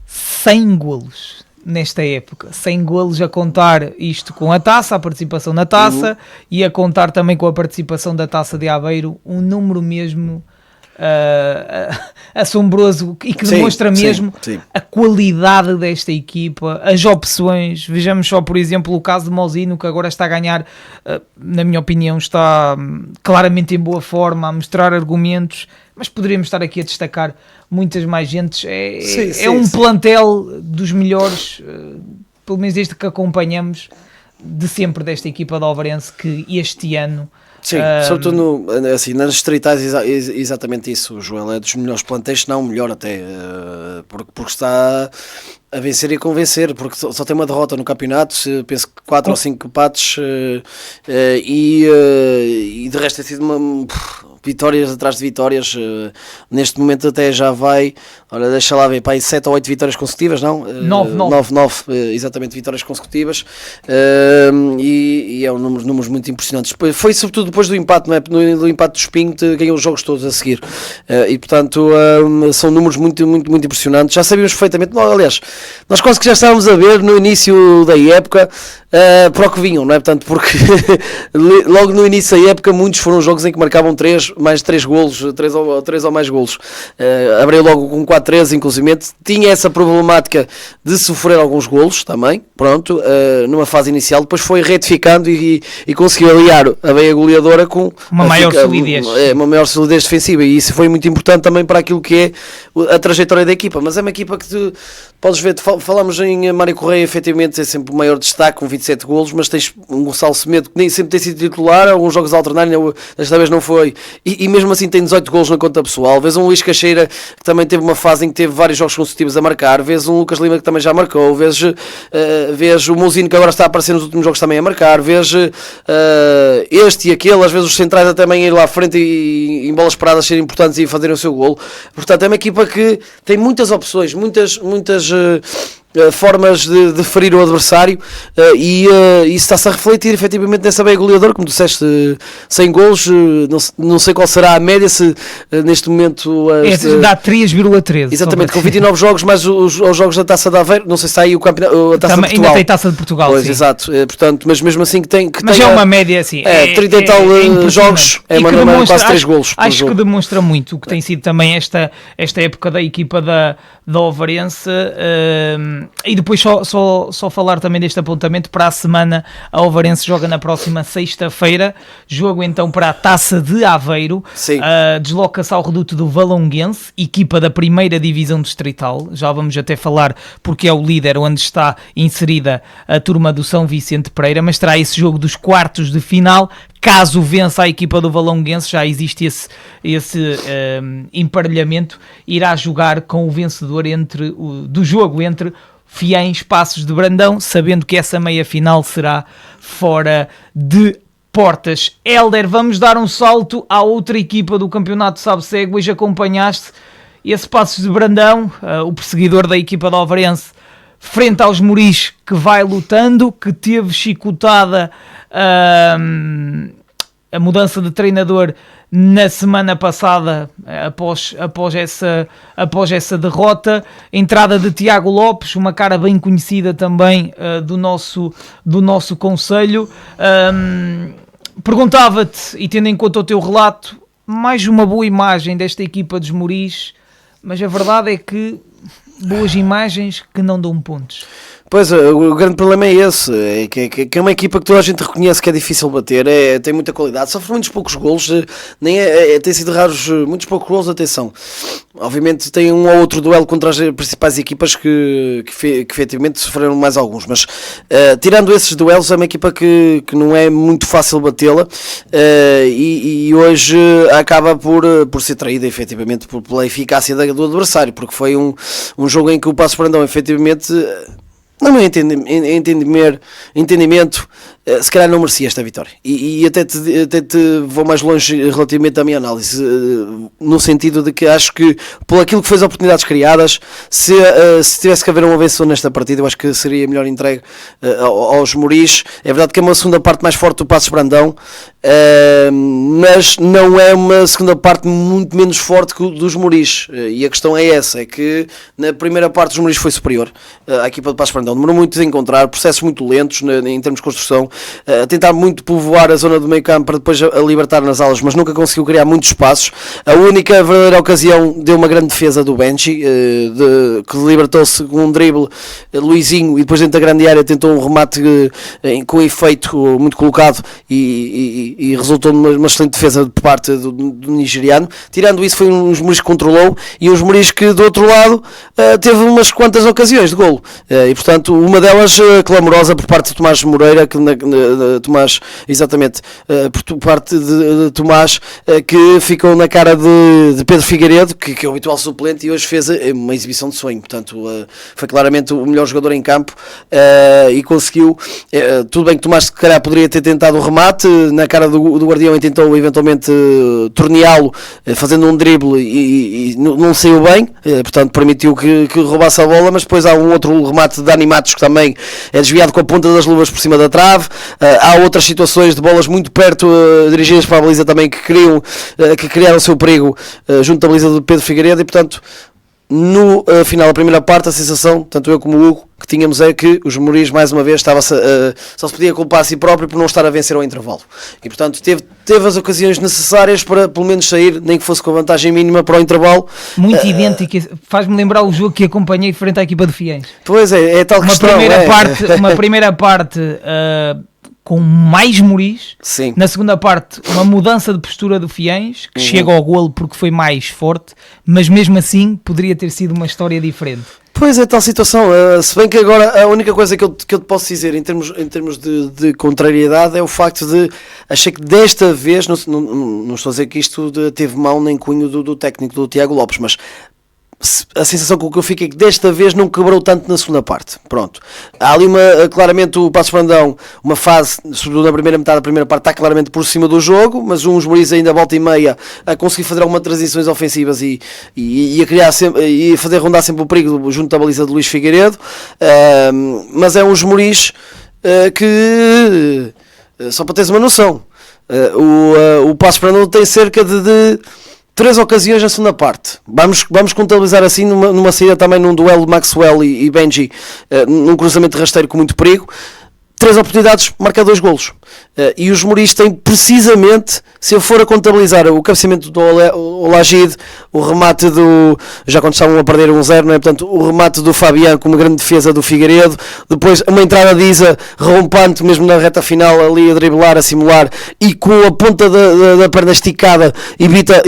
100 golos nesta época. 100 golos, a contar isto com a taça, a participação na taça, e a contar também com a participação da Taça de Aveiro, um número mesmo assombroso, e que demonstra mesmo a qualidade desta equipa, as opções. Vejamos só, por exemplo, o caso de Mozino, que agora está a ganhar, na minha opinião, está claramente em boa forma, a mostrar argumentos, mas poderíamos estar aqui a destacar muitas mais gentes. Plantel dos melhores, pelo menos desde que acompanhamos de sempre, desta equipa da Overense, que este ano... Sim, sobretudo nas distritais, exatamente isso. O Joel é dos melhores plantéis, se não melhor até, porque está a vencer e a convencer, porque só tem uma derrota no campeonato, penso que 4 ou 5 empates, e de resto tem sido vitórias atrás de vitórias. Neste momento até já vai, olha, deixa lá ver, para aí 7 ou 8 vitórias consecutivas, não? 9, exatamente, vitórias consecutivas, e é um números muito impressionantes. Foi sobretudo depois do empate, não é? No empate do Espinho ganhou os jogos todos a seguir, e portanto são números muito, muito, muito impressionantes. Já sabíamos perfeitamente, aliás, nós quase que já estávamos a ver no início da época para o que vinham, não é? Portanto, porque logo no início da época muitos foram jogos em que marcavam mais de 3 golos, 3 ou mais golos. Abriu logo com 4-3, inclusivamente. Tinha essa problemática de sofrer alguns golos também, pronto, numa fase inicial. Depois foi retificando e conseguiu aliar a veia goleadora com uma maior solidez defensiva, e isso foi muito importante também para aquilo que é a trajetória da equipa. Mas é uma equipa que tu podes ver, falamos em Mário Correia, efetivamente é sempre o maior destaque com 27 golos, mas tens um Gonçalo Semedo que nem sempre tem sido titular, alguns jogos a alternar, desta vez não foi, e mesmo assim tem 18 golos na conta pessoal. Vês um Luís Caixeira que também teve uma fase em que teve vários jogos consecutivos a marcar, vês um Lucas Lima que também já marcou, vês o Mouzinho que agora está a aparecer nos últimos jogos também a marcar, vês este e aquele, às vezes os centrais também a ir lá à frente e em bolas paradas serem importantes e fazerem o seu golo. Portanto é uma equipa que tem muitas opções, muitas formas de ferir o adversário, e isso está-se a refletir efetivamente nessa meia goleadora, como disseste, 100 golos, não sei qual será a média, se neste momento... dá 3,13. Exatamente, com 29 jogos, mais os jogos da Taça de Aveiro, não sei se há aí a Taça de Portugal. Ainda tem Taça de Portugal, pois, sim. Exato, portanto, mas mesmo assim mas é uma média assim. 30 e tal jogos, quase 3 golos. Acho que demonstra muito o que tem sido também esta época da equipa da Ovarense. E depois só falar também deste apontamento para a semana. A Ovarense joga na próxima sexta-feira, jogo então para a Taça de Aveiro. Desloca-se ao reduto do Valonguense, equipa da primeira divisão distrital. Já vamos até falar porque é o líder onde está inserida a turma do São Vicente Pereira, mas terá esse jogo dos quartos de final. Caso vença a equipa do Valonguense, já existe esse emparelhamento, irá jogar com o vencedor do jogo entre Fiães Passos de Brandão, sabendo que essa meia-final será fora de portas. Hélder, vamos dar um salto à outra equipa do campeonato SABSEG. Hoje acompanhaste esse Passos de Brandão, o perseguidor da equipa da Ovarense, frente aos Moris, que vai lutando, que teve chicotada a mudança de treinador na semana passada, após essa derrota. Entrada de Tiago Lopes, uma cara bem conhecida também do nosso concelho. Perguntava-te, e tendo em conta o teu relato, mais uma boa imagem desta equipa dos Moris, mas a verdade é que boas imagens que não dão pontos. Pois, o grande problema é esse, é que é uma equipa que toda a gente reconhece que é difícil bater, tem muita qualidade, sofre muitos poucos golos, tem sido raros, muitos poucos golos, atenção. Obviamente tem um ou outro duelo contra as principais equipas que efetivamente sofreram mais alguns, mas tirando esses duelos, é uma equipa que não é muito fácil batê-la, e hoje acaba por ser traída efetivamente pela eficácia do adversário, porque foi um jogo em que o Passos de Brandão efetivamente... No meu entendimento, se calhar não merecia esta vitória. E até te vou mais longe relativamente à minha análise, no sentido de que acho que, por aquilo que foi as oportunidades criadas, se tivesse que haver um vencedor nesta partida, eu acho que seria melhor entregue aos Moris. É verdade que é uma segunda parte mais forte do Passos Brandão, mas não é uma segunda parte muito menos forte que o dos Moris. E a questão é essa, é que na primeira parte os Moris foi superior à equipa do Passos Brandão. Demorou muito a encontrar, processos muito lentos em termos de construção, a tentar muito povoar a zona do meio campo para depois a libertar nas alas, mas nunca conseguiu criar muitos espaços. A única verdadeira ocasião deu uma grande defesa do Benji, que libertou-se com um drible, Luizinho, e depois dentro da grande área tentou um remate com efeito muito colocado e resultou numa excelente defesa por parte do nigeriano. Tirando isso, foi uns Moris que controlou, e uns Moris que do outro lado teve umas quantas ocasiões de golo, e portanto uma delas clamorosa por parte de Tomás Moreira, por parte de Tomás, que ficou na cara de Pedro Figueiredo, que é o habitual suplente, e hoje fez uma exibição de sonho. Portanto, foi claramente o melhor jogador em campo, e conseguiu. Tudo bem que Tomás se calhar poderia ter tentado o remate na cara do Guardião e tentou eventualmente torneá-lo, fazendo um drible, e não saiu bem, portanto permitiu que roubasse a bola, mas depois há um outro remate de Dani Matos que também é desviado com a ponta das luvas por cima da trave. Há outras situações de bolas muito perto, dirigidas para a baliza também, que criaram o seu perigo junto da baliza do Pedro Figueiredo, e portanto no final da primeira parte a sensação, tanto eu como o Hugo, que tínhamos é que os Moris mais uma vez só se podia culpar a si próprio por não estar a vencer ao intervalo, e portanto teve as ocasiões necessárias para pelo menos sair, nem que fosse com a vantagem mínima para o intervalo. Muito idêntico, faz-me lembrar o jogo que acompanhei frente à equipa de Fiéis. Pois é tal questão. Uma primeira parte com mais Moris. Sim. Na segunda parte, uma mudança de postura do Fiéis, que chega ao golo porque foi mais forte, mas mesmo assim poderia ter sido uma história diferente. Pois é, tal situação, se bem que agora a única coisa que eu te posso dizer em termos de contrariedade é o facto de, achei que desta vez, não estou a dizer que isto teve mão nem cunho do técnico do Tiago Lopes, mas a sensação com que eu fico é que desta vez não quebrou tanto na segunda parte. Pronto. Há ali claramente o Paços Brandão, uma fase, sobretudo na primeira metade da primeira parte, está claramente por cima do jogo, mas uns Mouris ainda volta e meia a conseguir fazer algumas transições ofensivas e a criar sempre, e a fazer rondar sempre o perigo junto da baliza de Luís Figueiredo. Mas é uns Mouris que, só para teres uma noção, o Paços Brandão tem cerca de 3 ocasiões na segunda parte. Vamos contabilizar assim numa saída também num duelo de Maxwell e Benji, num cruzamento rasteiro com muito perigo. 3 oportunidades, marca 2 golos. E os Mouris têm precisamente, se eu for a contabilizar o cabeceamento do Olajide, o remate já quando estavam a perder 1-0, não é? Portanto, o remate do Fabián com uma grande defesa do Figueiredo, depois uma entrada de Isa rompante mesmo na reta final ali a driblar, a simular, e com a ponta da perna esticada evita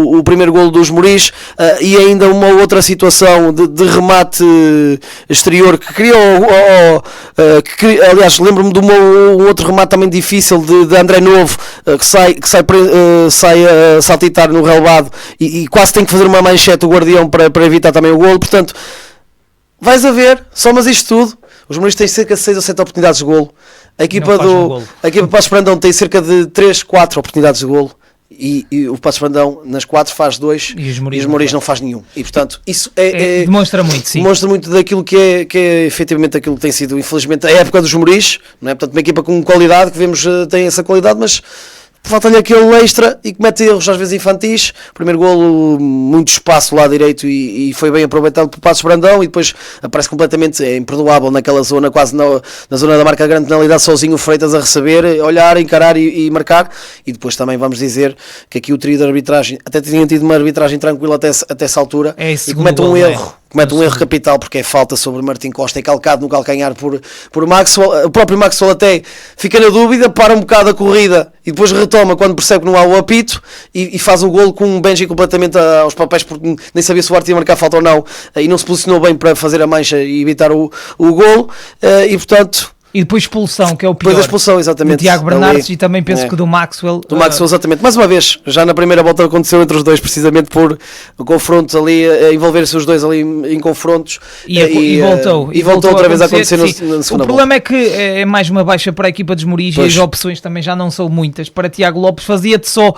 o primeiro golo dos Mouris, e ainda uma outra situação de remate exterior que criou, aliás, lembro-me de um outro remate também difícil de André Novo, que sai a saltitar no relevado e quase tem que fazer uma manchete o guardião para evitar também o golo. Portanto, vais a ver, somas isto tudo, os Mouris têm cerca de 6 ou 7 oportunidades de golo, a equipa do Paços Brandão tem cerca de 3, 4 oportunidades de golo. E o Paços Brandão nas 4 faz 2 e os Mouris não faz nenhum, e portanto isso demonstra muito, sim. Demonstra muito daquilo que é efetivamente aquilo que tem sido infelizmente a época dos Mouris, não é? Portanto, uma equipa com qualidade que vemos tem essa qualidade, mas falta-lhe aquele extra e comete erros às vezes infantis. Primeiro golo, muito espaço lá direito e foi bem aproveitado por Paços Brandão, e depois aparece completamente imperdoável naquela zona, quase na zona da marca grande penalidade, sozinho o Freitas a receber, olhar, encarar e marcar. E depois também vamos dizer que aqui o trio de arbitragem até tinha tido uma arbitragem tranquila até essa altura, e comete um erro. Comete um erro capital, porque é falta sobre Martim Costa, é calcado no calcanhar por Maxwell. O próprio Maxwell até fica na dúvida, para um bocado a corrida e depois retoma quando percebe que não há o apito e faz o golo com um Benji completamente aos papéis, porque nem sabia se o Arte ia marcar falta ou não, e não se posicionou bem para fazer a mancha e evitar o golo, e portanto... E depois expulsão, que é o pior. Depois a expulsão, exatamente. Do Tiago Bernardes, e também penso que do Maxwell. Do Maxwell, exatamente. Mais uma vez, já na primeira volta aconteceu entre os dois, precisamente por confrontos ali, envolver-se os dois ali em confrontos. E voltou outra vez a acontecer na segunda volta. O problema é que é mais uma baixa para a equipa dos Mouris, e as opções também já não são muitas. Para Tiago Lopes, fazia-te só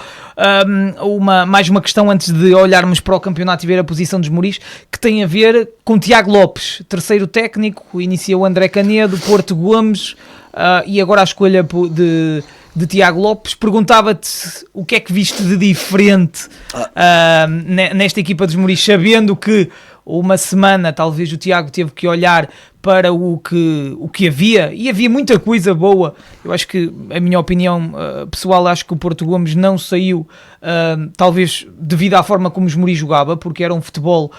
mais uma questão antes de olharmos para o campeonato e ver a posição dos Mouris, que tem a ver com Tiago Lopes, terceiro técnico, inicia o André Canedo, Porto Gomes, e agora a escolha de Tiago Lopes. Perguntava-te o que é que viste de diferente nesta equipa dos Mouris, sabendo que uma semana talvez o Tiago teve que olhar para o que havia, e havia muita coisa boa. Eu acho que, a minha opinião pessoal, acho que o Porto Gomes não saiu, talvez devido à forma como os Mouris jogava, porque era um futebol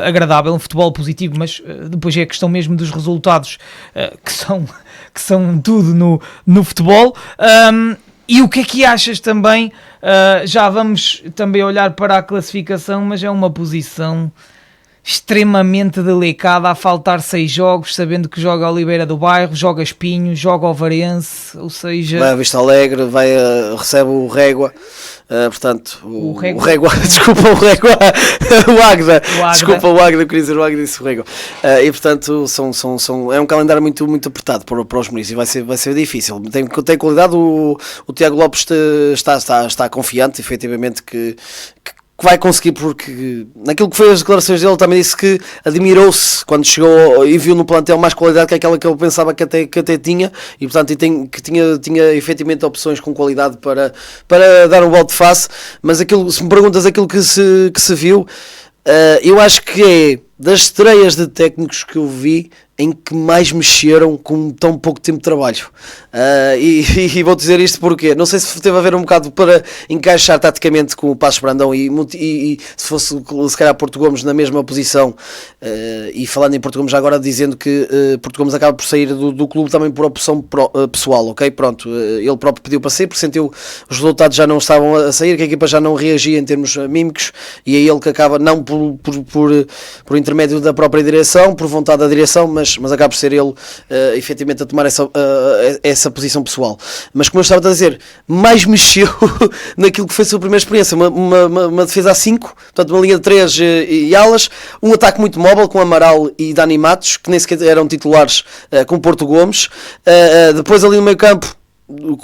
agradável, um futebol positivo, mas depois é a questão mesmo dos resultados, que são tudo no futebol. E o que é que achas também? Já vamos também olhar para a classificação, mas é uma posição extremamente delicada, a faltar 6 jogos, sabendo que joga a Oliveira do Bairro, joga Espinho, joga Ovarense, ou seja... Vai a Vista Alegre, recebe o Régua, portanto, o Régua, desculpa, o Régua, o Águeda, desculpa, o Águeda, eu queria dizer o Águeda, disse o Régua, e portanto, é um calendário muito, muito apertado para os Mouris, e vai ser difícil. Tem qualidade, o Tiago Lopes está confiante, efetivamente, que vai conseguir, porque naquilo que foi as declarações dele também disse que admirou-se quando chegou e viu no plantel mais qualidade que aquela que ele pensava que até tinha, e portanto que tinha efetivamente opções com qualidade para dar um volto de face. Mas se me perguntas aquilo que se viu, eu acho que é das estreias de técnicos que eu vi em que mais mexeram com tão pouco tempo de trabalho, e vou dizer isto porque não sei se teve a ver um bocado para encaixar taticamente com o Paços Brandão e se fosse se calhar Porto Gomes na mesma posição, e falando em Porto Gomes agora, dizendo que Porto Gomes acaba por sair do clube também por opção pessoal, ok? Pronto, ele próprio pediu para sair porque sentiu os resultados já não estavam a sair, que a equipa já não reagia em termos mímicos, e é ele que acaba não por intermédio da própria direção, por vontade da direção, mas acaba por ser ele efetivamente a tomar essa posição pessoal. Mas como eu estava a dizer, mais mexeu naquilo que foi a sua primeira experiência, uma defesa a 5, portanto uma linha de 3 e alas, um ataque muito móvel com Amaral e Dani Matos, que nem sequer eram titulares com Porto Gomes, depois ali no meio campo,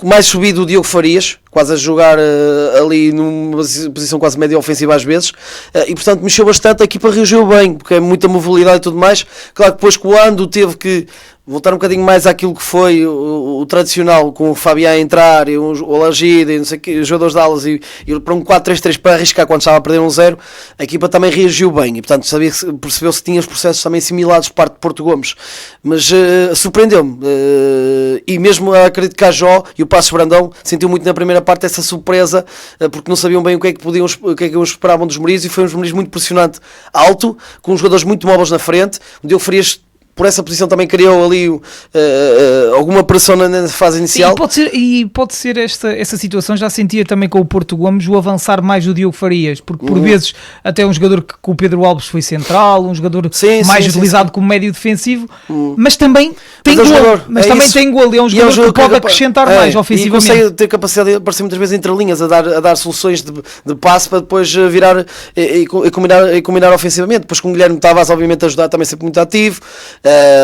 mais subido o Diogo Farias, quase a jogar ali numa posição quase média ofensiva às vezes, e portanto mexeu bastante, a equipa reagiu bem, porque é muita mobilidade e tudo mais. Claro que depois que o Ando teve que voltar um bocadinho mais àquilo que foi o tradicional, com o Fabián a entrar e o Alagida e não sei o que, os jogadores de alas e para um 4-3-3 para arriscar quando estava a perder 1-0, a equipa também reagiu bem e portanto percebeu-se que tinha os processos também assimilados por parte de Porto Gomes, mas surpreendeu-me, e mesmo acredito que a Jó e o Passos Brandão sentiu muito na primeira parte essa surpresa, porque não sabiam bem o que é que eles esperavam dos Mourinhos, e foi um Mourinhos muito pressionante, alto, com os jogadores muito móveis na frente. O Diogo Farias por essa posição também criou ali alguma pressão na fase inicial. E pode ser essa situação, já sentia também com o Porto Gomes o avançar mais do Diogo Farias, porque por vezes até um jogador que com o Pedro Alves foi central, um jogador mais utilizado como médio defensivo, mas também tem gol, tem gol, é um jogador que pode acrescentar mais ofensivamente. E consegue ter capacidade de aparecer muitas vezes entre linhas, a dar soluções de passe para depois virar e combinar ofensivamente. Depois com o Guilherme Tavares obviamente ajudar, também sempre muito ativo.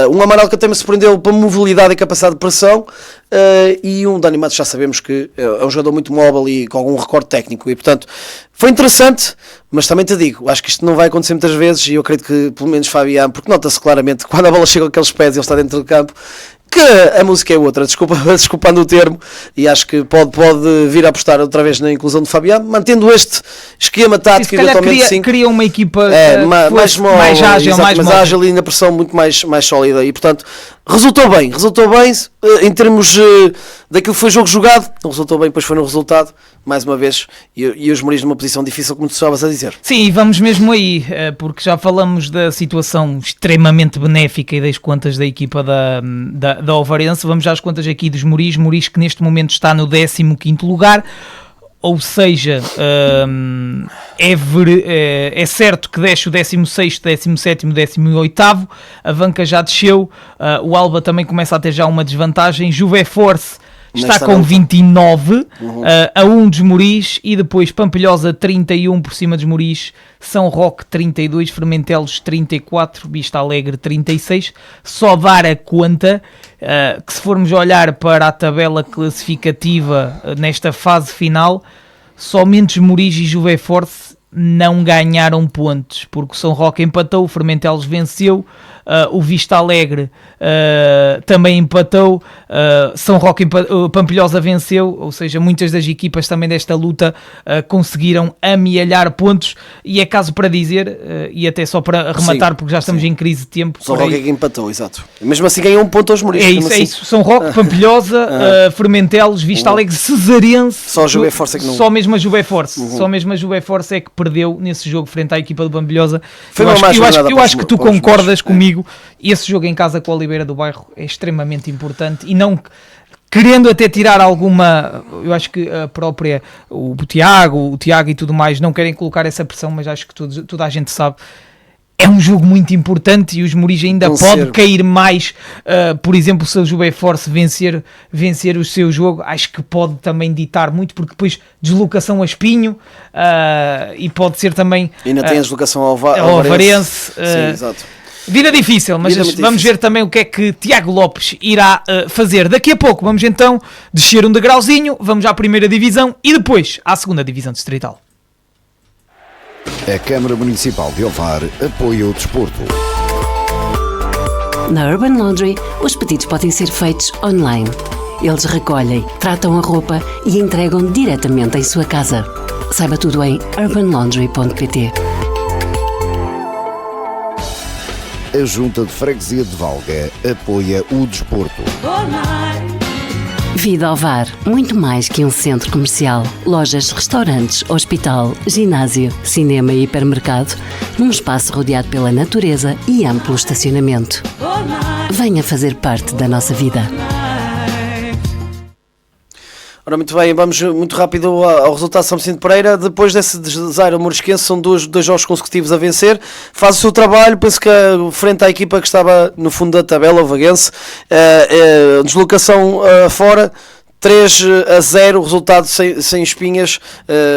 Um Amaral que até me surpreendeu pela mobilidade e capacidade de pressão, e um Dani Matos já sabemos que é um jogador muito móvel e com algum recorde técnico, e portanto foi interessante, mas também te digo, acho que isto não vai acontecer muitas vezes, e eu acredito que pelo menos Fabián, porque nota-se claramente quando a bola chega àqueles pés e ele está dentro do campo, que a música é outra, desculpando o termo, e acho que pode vir a apostar outra vez na inclusão de Fabián, mantendo este esquema tático e eventualmente cria uma equipa mais ágil e na pressão muito mais sólida, e portanto resultou bem em termos daquilo que foi jogo jogado, não resultou bem, depois foi no resultado, mais uma vez, e os Mourinhos numa posição difícil, como tu estavas a dizer. Sim, vamos mesmo aí, porque já falamos da situação extremamente benéfica e das contas da equipa da Ovarense. Vamos já às contas aqui dos Mourinhos que neste momento está no 15º lugar, ou seja, é certo que desce o 16º, 17º, 18º, a banca já desceu, o Alba também começa a ter já uma desvantagem, Juve Force está com 29, a 1 dos Mouris, e depois Pampilhosa 31 por cima dos Mouris, São Roque 32, Fermentelos 34, Vista Alegre 36. Só dar a conta que se formos olhar para a tabela classificativa nesta fase final, somente os Mouris e Juve Force não ganharam pontos, porque o São Roque empatou, o Fermentelos venceu, o Vista Alegre também empatou, São Roque Pampilhosa venceu, ou seja, muitas das equipas também desta luta conseguiram amealhar pontos, e é caso para dizer, e até só para rematar, porque já estamos em crise de tempo. São Roque é que empatou, exato. Mesmo assim ganhou um ponto aos Mouris. É isso, São Roque, Pampilhosa, Fermentelos, Vista Alegre, Cesarense. Só a Juve Force é que não... Só mesmo a Juve Force. Só mesmo a Juve Force é que perdeu nesse jogo frente à equipa do Pampilhosa. Eu acho que tu concordas comigo. Esse jogo em casa com a Oliveira do Bairro é extremamente importante, e não querendo até tirar alguma, eu acho que a própria, o Tiago e tudo mais não querem colocar essa pressão, mas acho que toda a gente sabe, é um jogo muito importante, e os Mouris ainda pode cair mais, por exemplo, se o Juve Force vencer o seu jogo, acho que pode também ditar muito, porque depois deslocação a Espinho, e pode ser também... Ainda tem a deslocação ao Avarense. Sim, exato. Vida difícil, mas vamos ver também o que é que Tiago Lopes irá fazer. Daqui a pouco vamos então descer um degrauzinho, vamos à primeira divisão e depois à segunda divisão distrital. A Câmara Municipal de Ovar apoia o desporto. Na Urban Laundry, os pedidos podem ser feitos online. Eles recolhem, tratam a roupa e entregam diretamente em sua casa. Saiba tudo em urbanlaundry.pt. A Junta de Freguesia de Valga apoia o desporto. Vida Ovar, muito mais que um centro comercial. Lojas, restaurantes, hospital, ginásio, cinema e hipermercado, num espaço rodeado pela natureza e amplo estacionamento. Venha fazer parte da nossa vida. Ora, muito bem, vamos muito rápido ao resultado de São Vicente Pereira. Depois desse 0 Morisquense, são dois jogos consecutivos a vencer. Faz o seu trabalho, penso que frente à equipa que estava no fundo da tabela, o Vaguense, deslocação fora. 3-0, resultado sem espinhas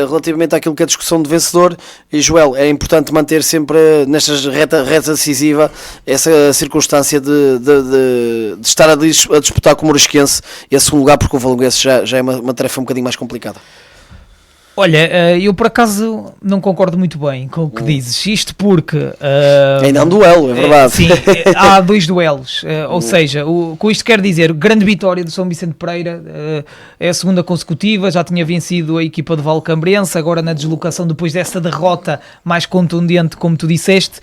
relativamente àquilo que é a discussão de vencedor. E Joel, é importante manter sempre nestas reta decisiva essa circunstância de estar a disputar com o Morisquense e a segundo lugar, porque o Valonguense já é uma tarefa um bocadinho mais complicada. Olha, eu por acaso não concordo muito bem com o que dizes, isto porque... ainda há um duelo, é verdade. Sim, há 2 duelos, ou seja, com isto quer dizer, grande vitória do São Vicente Pereira, é a segunda consecutiva, já tinha vencido a equipa de Valcambrense, agora na deslocação depois dessa derrota mais contundente, como tu disseste.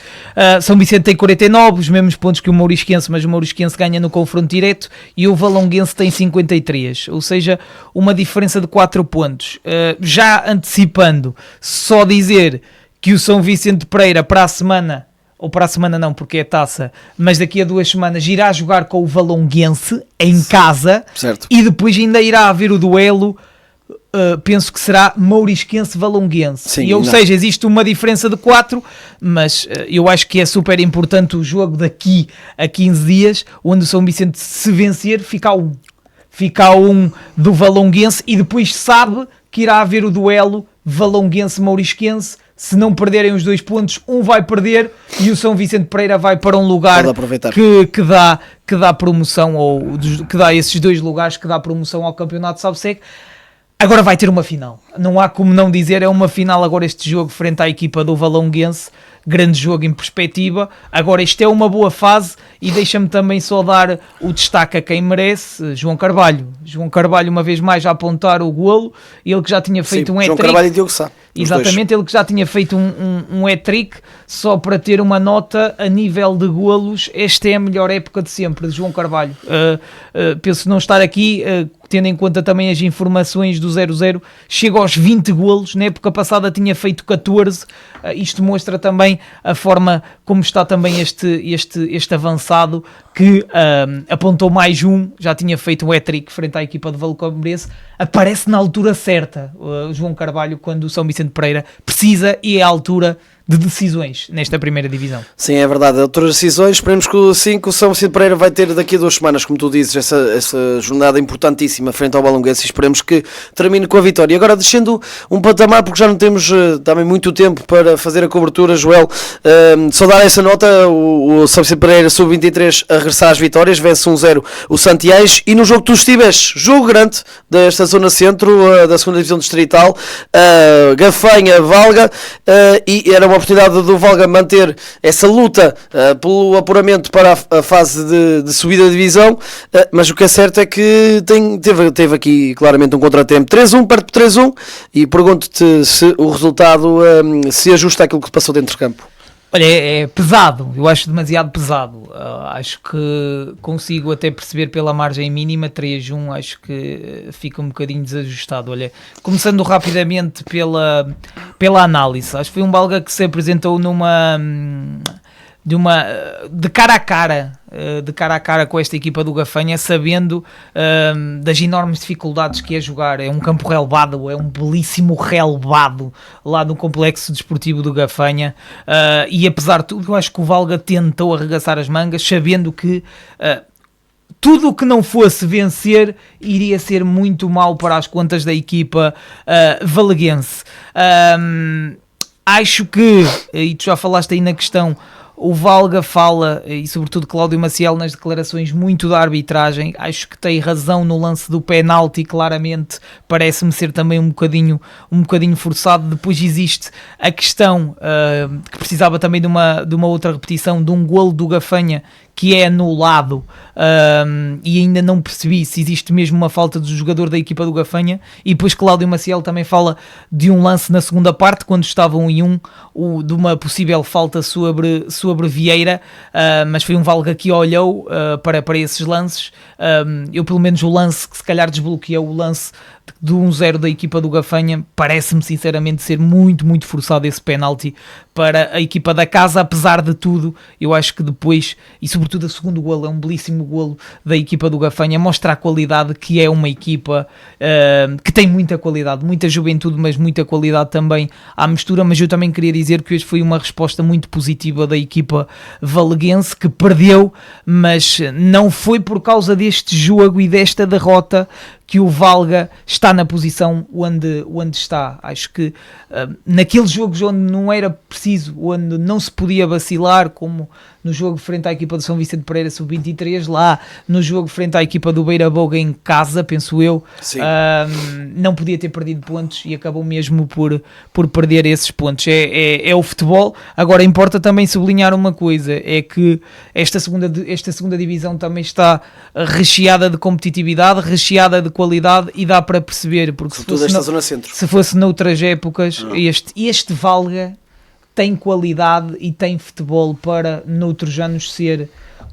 São Vicente tem 49, os mesmos pontos que o Mourisquense, mas o Mourisquense ganha no confronto direto, e o Valonguense tem 53, ou seja, uma diferença de 4 pontos. Já antecipando, só dizer que o São Vicente Pereira para a semana, ou para a semana não, porque é taça, mas daqui a 2 semanas irá jogar com o Valonguense em casa, certo. E depois ainda irá haver o duelo, penso que será Mourisquense-Valonguense. Sim, e, ou seja, existe uma diferença de 4, mas eu acho que é super importante o jogo daqui a 15 dias, onde o São Vicente, se vencer, fica a 1 do Valonguense, e depois sabe que irá haver o duelo Valonguense-Mourisquense. Se não perderem os 2 pontos, um vai perder e o São Vicente Pereira vai para um lugar que dá promoção, ou que dá esses 2 lugares que dá promoção ao campeonato SABSEG. Agora vai ter uma final, não há como não dizer, é uma final agora este jogo frente à equipa do Valonguense, grande jogo em perspectiva. Agora isto é uma boa fase, e deixa-me também só dar o destaque a quem merece, João Carvalho uma vez mais a apontar o golo, ele que já tinha feito um hat-trick. João Carvalho e Diogo Sá. Exatamente, ele que já tinha feito um hat-trick. Só para ter uma nota a nível de golos, esta é a melhor época de sempre de João Carvalho. Penso não estar aqui, tendo em conta também as informações do 0-0, chega aos 20 golos, na época passada tinha feito 14, isto mostra também a forma como está também este avançado, que apontou mais já tinha feito um hat-trick frente à equipa de Valcambrense. Aparece na altura certa, João Carvalho, quando o São Vicente Pereira precisa, e é a altura de decisões nesta primeira divisão. Sim, é verdade, outras decisões. Esperemos que o São Vicente Pereira vai ter daqui a 2 semanas, como tu dizes, essa jornada importantíssima frente ao Valonguense, e esperemos que termine com a vitória. E agora, descendo um patamar, porque já não temos também muito tempo para fazer a cobertura, Joel, só dar essa nota: o São Vicente Pereira sub-23 a regressar às vitórias, vence 1-0 o Santiais, e no jogo que tu estiveste, jogo grande desta zona centro, da segunda divisão distrital, Gafanha, Valga, e era uma oportunidade do Valga manter essa luta pelo apuramento para a fase de subida da divisão, mas o que é certo é que teve aqui claramente um contratempo. 3-1, perto de 3-1, e pergunto-te se o resultado se ajusta àquilo que passou dentro de campo. Olha, é pesado, eu acho demasiado pesado. Acho que consigo até perceber pela margem mínima, 3-1, acho que fica um bocadinho desajustado. Olha, começando rapidamente pela análise, acho que foi um Valga que se apresentou de cara a cara com esta equipa do Gafanha, sabendo das enormes dificuldades que é jogar. É um campo relevado, é um belíssimo relevado lá no complexo desportivo do Gafanha, e apesar de tudo, eu acho que o Valga tentou arregaçar as mangas, sabendo que tudo o que não fosse vencer iria ser muito mau para as contas da equipa valaguense. Acho que, e tu já falaste aí na questão, o Valga fala, e sobretudo Cláudio Maciel, nas declarações, muito da arbitragem. Acho que tem razão no lance do penalti, claramente parece-me ser também um bocadinho forçado. Depois existe a questão que precisava também de uma outra repetição, de um golo do Gafanha que é anulado, e ainda não percebi se existe mesmo uma falta do jogador da equipa do Gafanha. E depois Cláudio Maciel também fala de um lance na segunda parte, quando estavam em de uma possível falta sobre Vieira, mas foi um Valga que olhou para esses lances. Eu, pelo menos, o lance que se calhar desbloqueou o lance do 1-0 da equipa do Gafanha, parece-me sinceramente ser muito, muito forçado esse penalti para a equipa da casa. Apesar de tudo, eu acho que depois, e sobretudo o segundo golo, é um belíssimo golo da equipa do Gafanha, mostra a qualidade que é uma equipa que tem muita qualidade, muita juventude, mas muita qualidade também à mistura. Mas eu também queria dizer que hoje foi uma resposta muito positiva da equipa valeguense, que perdeu, mas não foi por causa deste jogo e desta derrota que o Valga está na posição onde está. Acho que naqueles jogos onde não era preciso, onde não se podia vacilar, como no jogo frente à equipa do São Vicente Pereira Sub-23, lá no jogo frente à equipa do Beira Boga em casa, penso eu, não podia ter perdido pontos e acabou mesmo por perder esses pontos. É o futebol. Agora importa também sublinhar uma coisa, é que esta segunda divisão também está recheada de competitividade, recheada de qualidade, e dá para perceber, porque se fosse noutras épocas, este Valga tem qualidade e tem futebol para noutros anos ser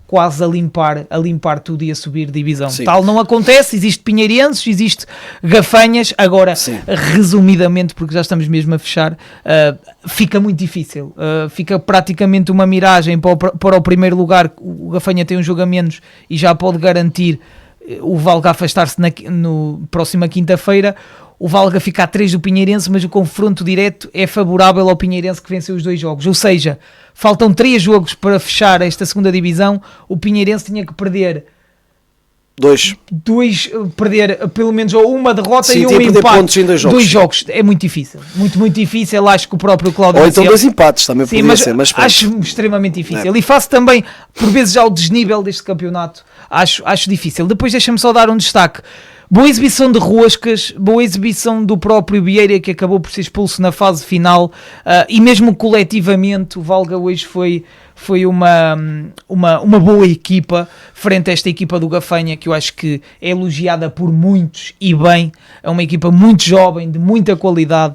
quase a limpar tudo e a subir divisão. Sim. Tal não acontece, existe Pinheirenses, existe Gafanhas. Agora, resumidamente, porque já estamos mesmo a fechar, fica muito difícil, fica praticamente uma miragem para o primeiro lugar. O Gafanha tem um jogo a menos e já pode garantir o Valga afastar-se no próxima quinta-feira. O Valga fica a 3 do Pinheirense, mas o confronto direto é favorável ao Pinheirense, que venceu os 2 jogos. Ou seja, faltam 3 jogos para fechar esta segunda divisão. O Pinheirense tinha que perder perder pelo menos ou uma derrota e um empate. Pontos em 2 jogos. 2 jogos é muito difícil, muito difícil. Acho que o próprio Cláudio ou então 2 empates também poderia ser, mas acho extremamente difícil. E faço também por vezes já o desnível deste campeonato, acho difícil. Depois deixa-me só dar um destaque. Boa exibição de Roscas, boa exibição do próprio Vieira, que acabou por ser expulso na fase final, e mesmo coletivamente o Valga hoje foi uma boa equipa frente a esta equipa do Gafanha, que eu acho que é elogiada por muitos e bem. É uma equipa muito jovem, de muita qualidade,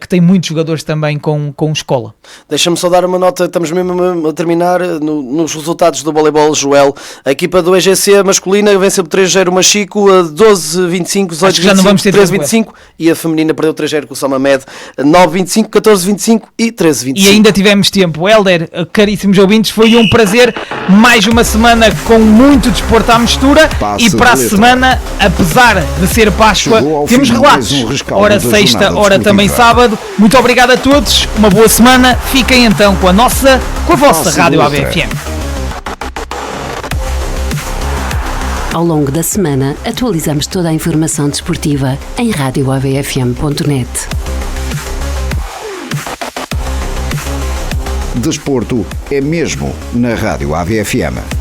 que tem muitos jogadores também com escola. Deixa-me só dar uma nota, estamos mesmo a terminar nos resultados do voleibol, Joel. A equipa do EGC masculina venceu por 3-0 o Machico, 12-25, 18-25, 13-25, e a feminina perdeu 3-0 com o Somamed, 9-25, 14-25 e 13-25. E ainda tivemos tempo. Helder, caríssimos ouvintes, foi um prazer. Mais uma semana com muito desporto à mistura. E para a semana, apesar de ser Páscoa, temos relatos. Ora sexta, ora também sábado. Muito obrigado a todos. Uma boa semana. Fiquem então com a vossa Rádio AVFM. Ao longo da semana, atualizamos toda a informação desportiva em radioavfm.net. Desporto é mesmo na Rádio AVFM.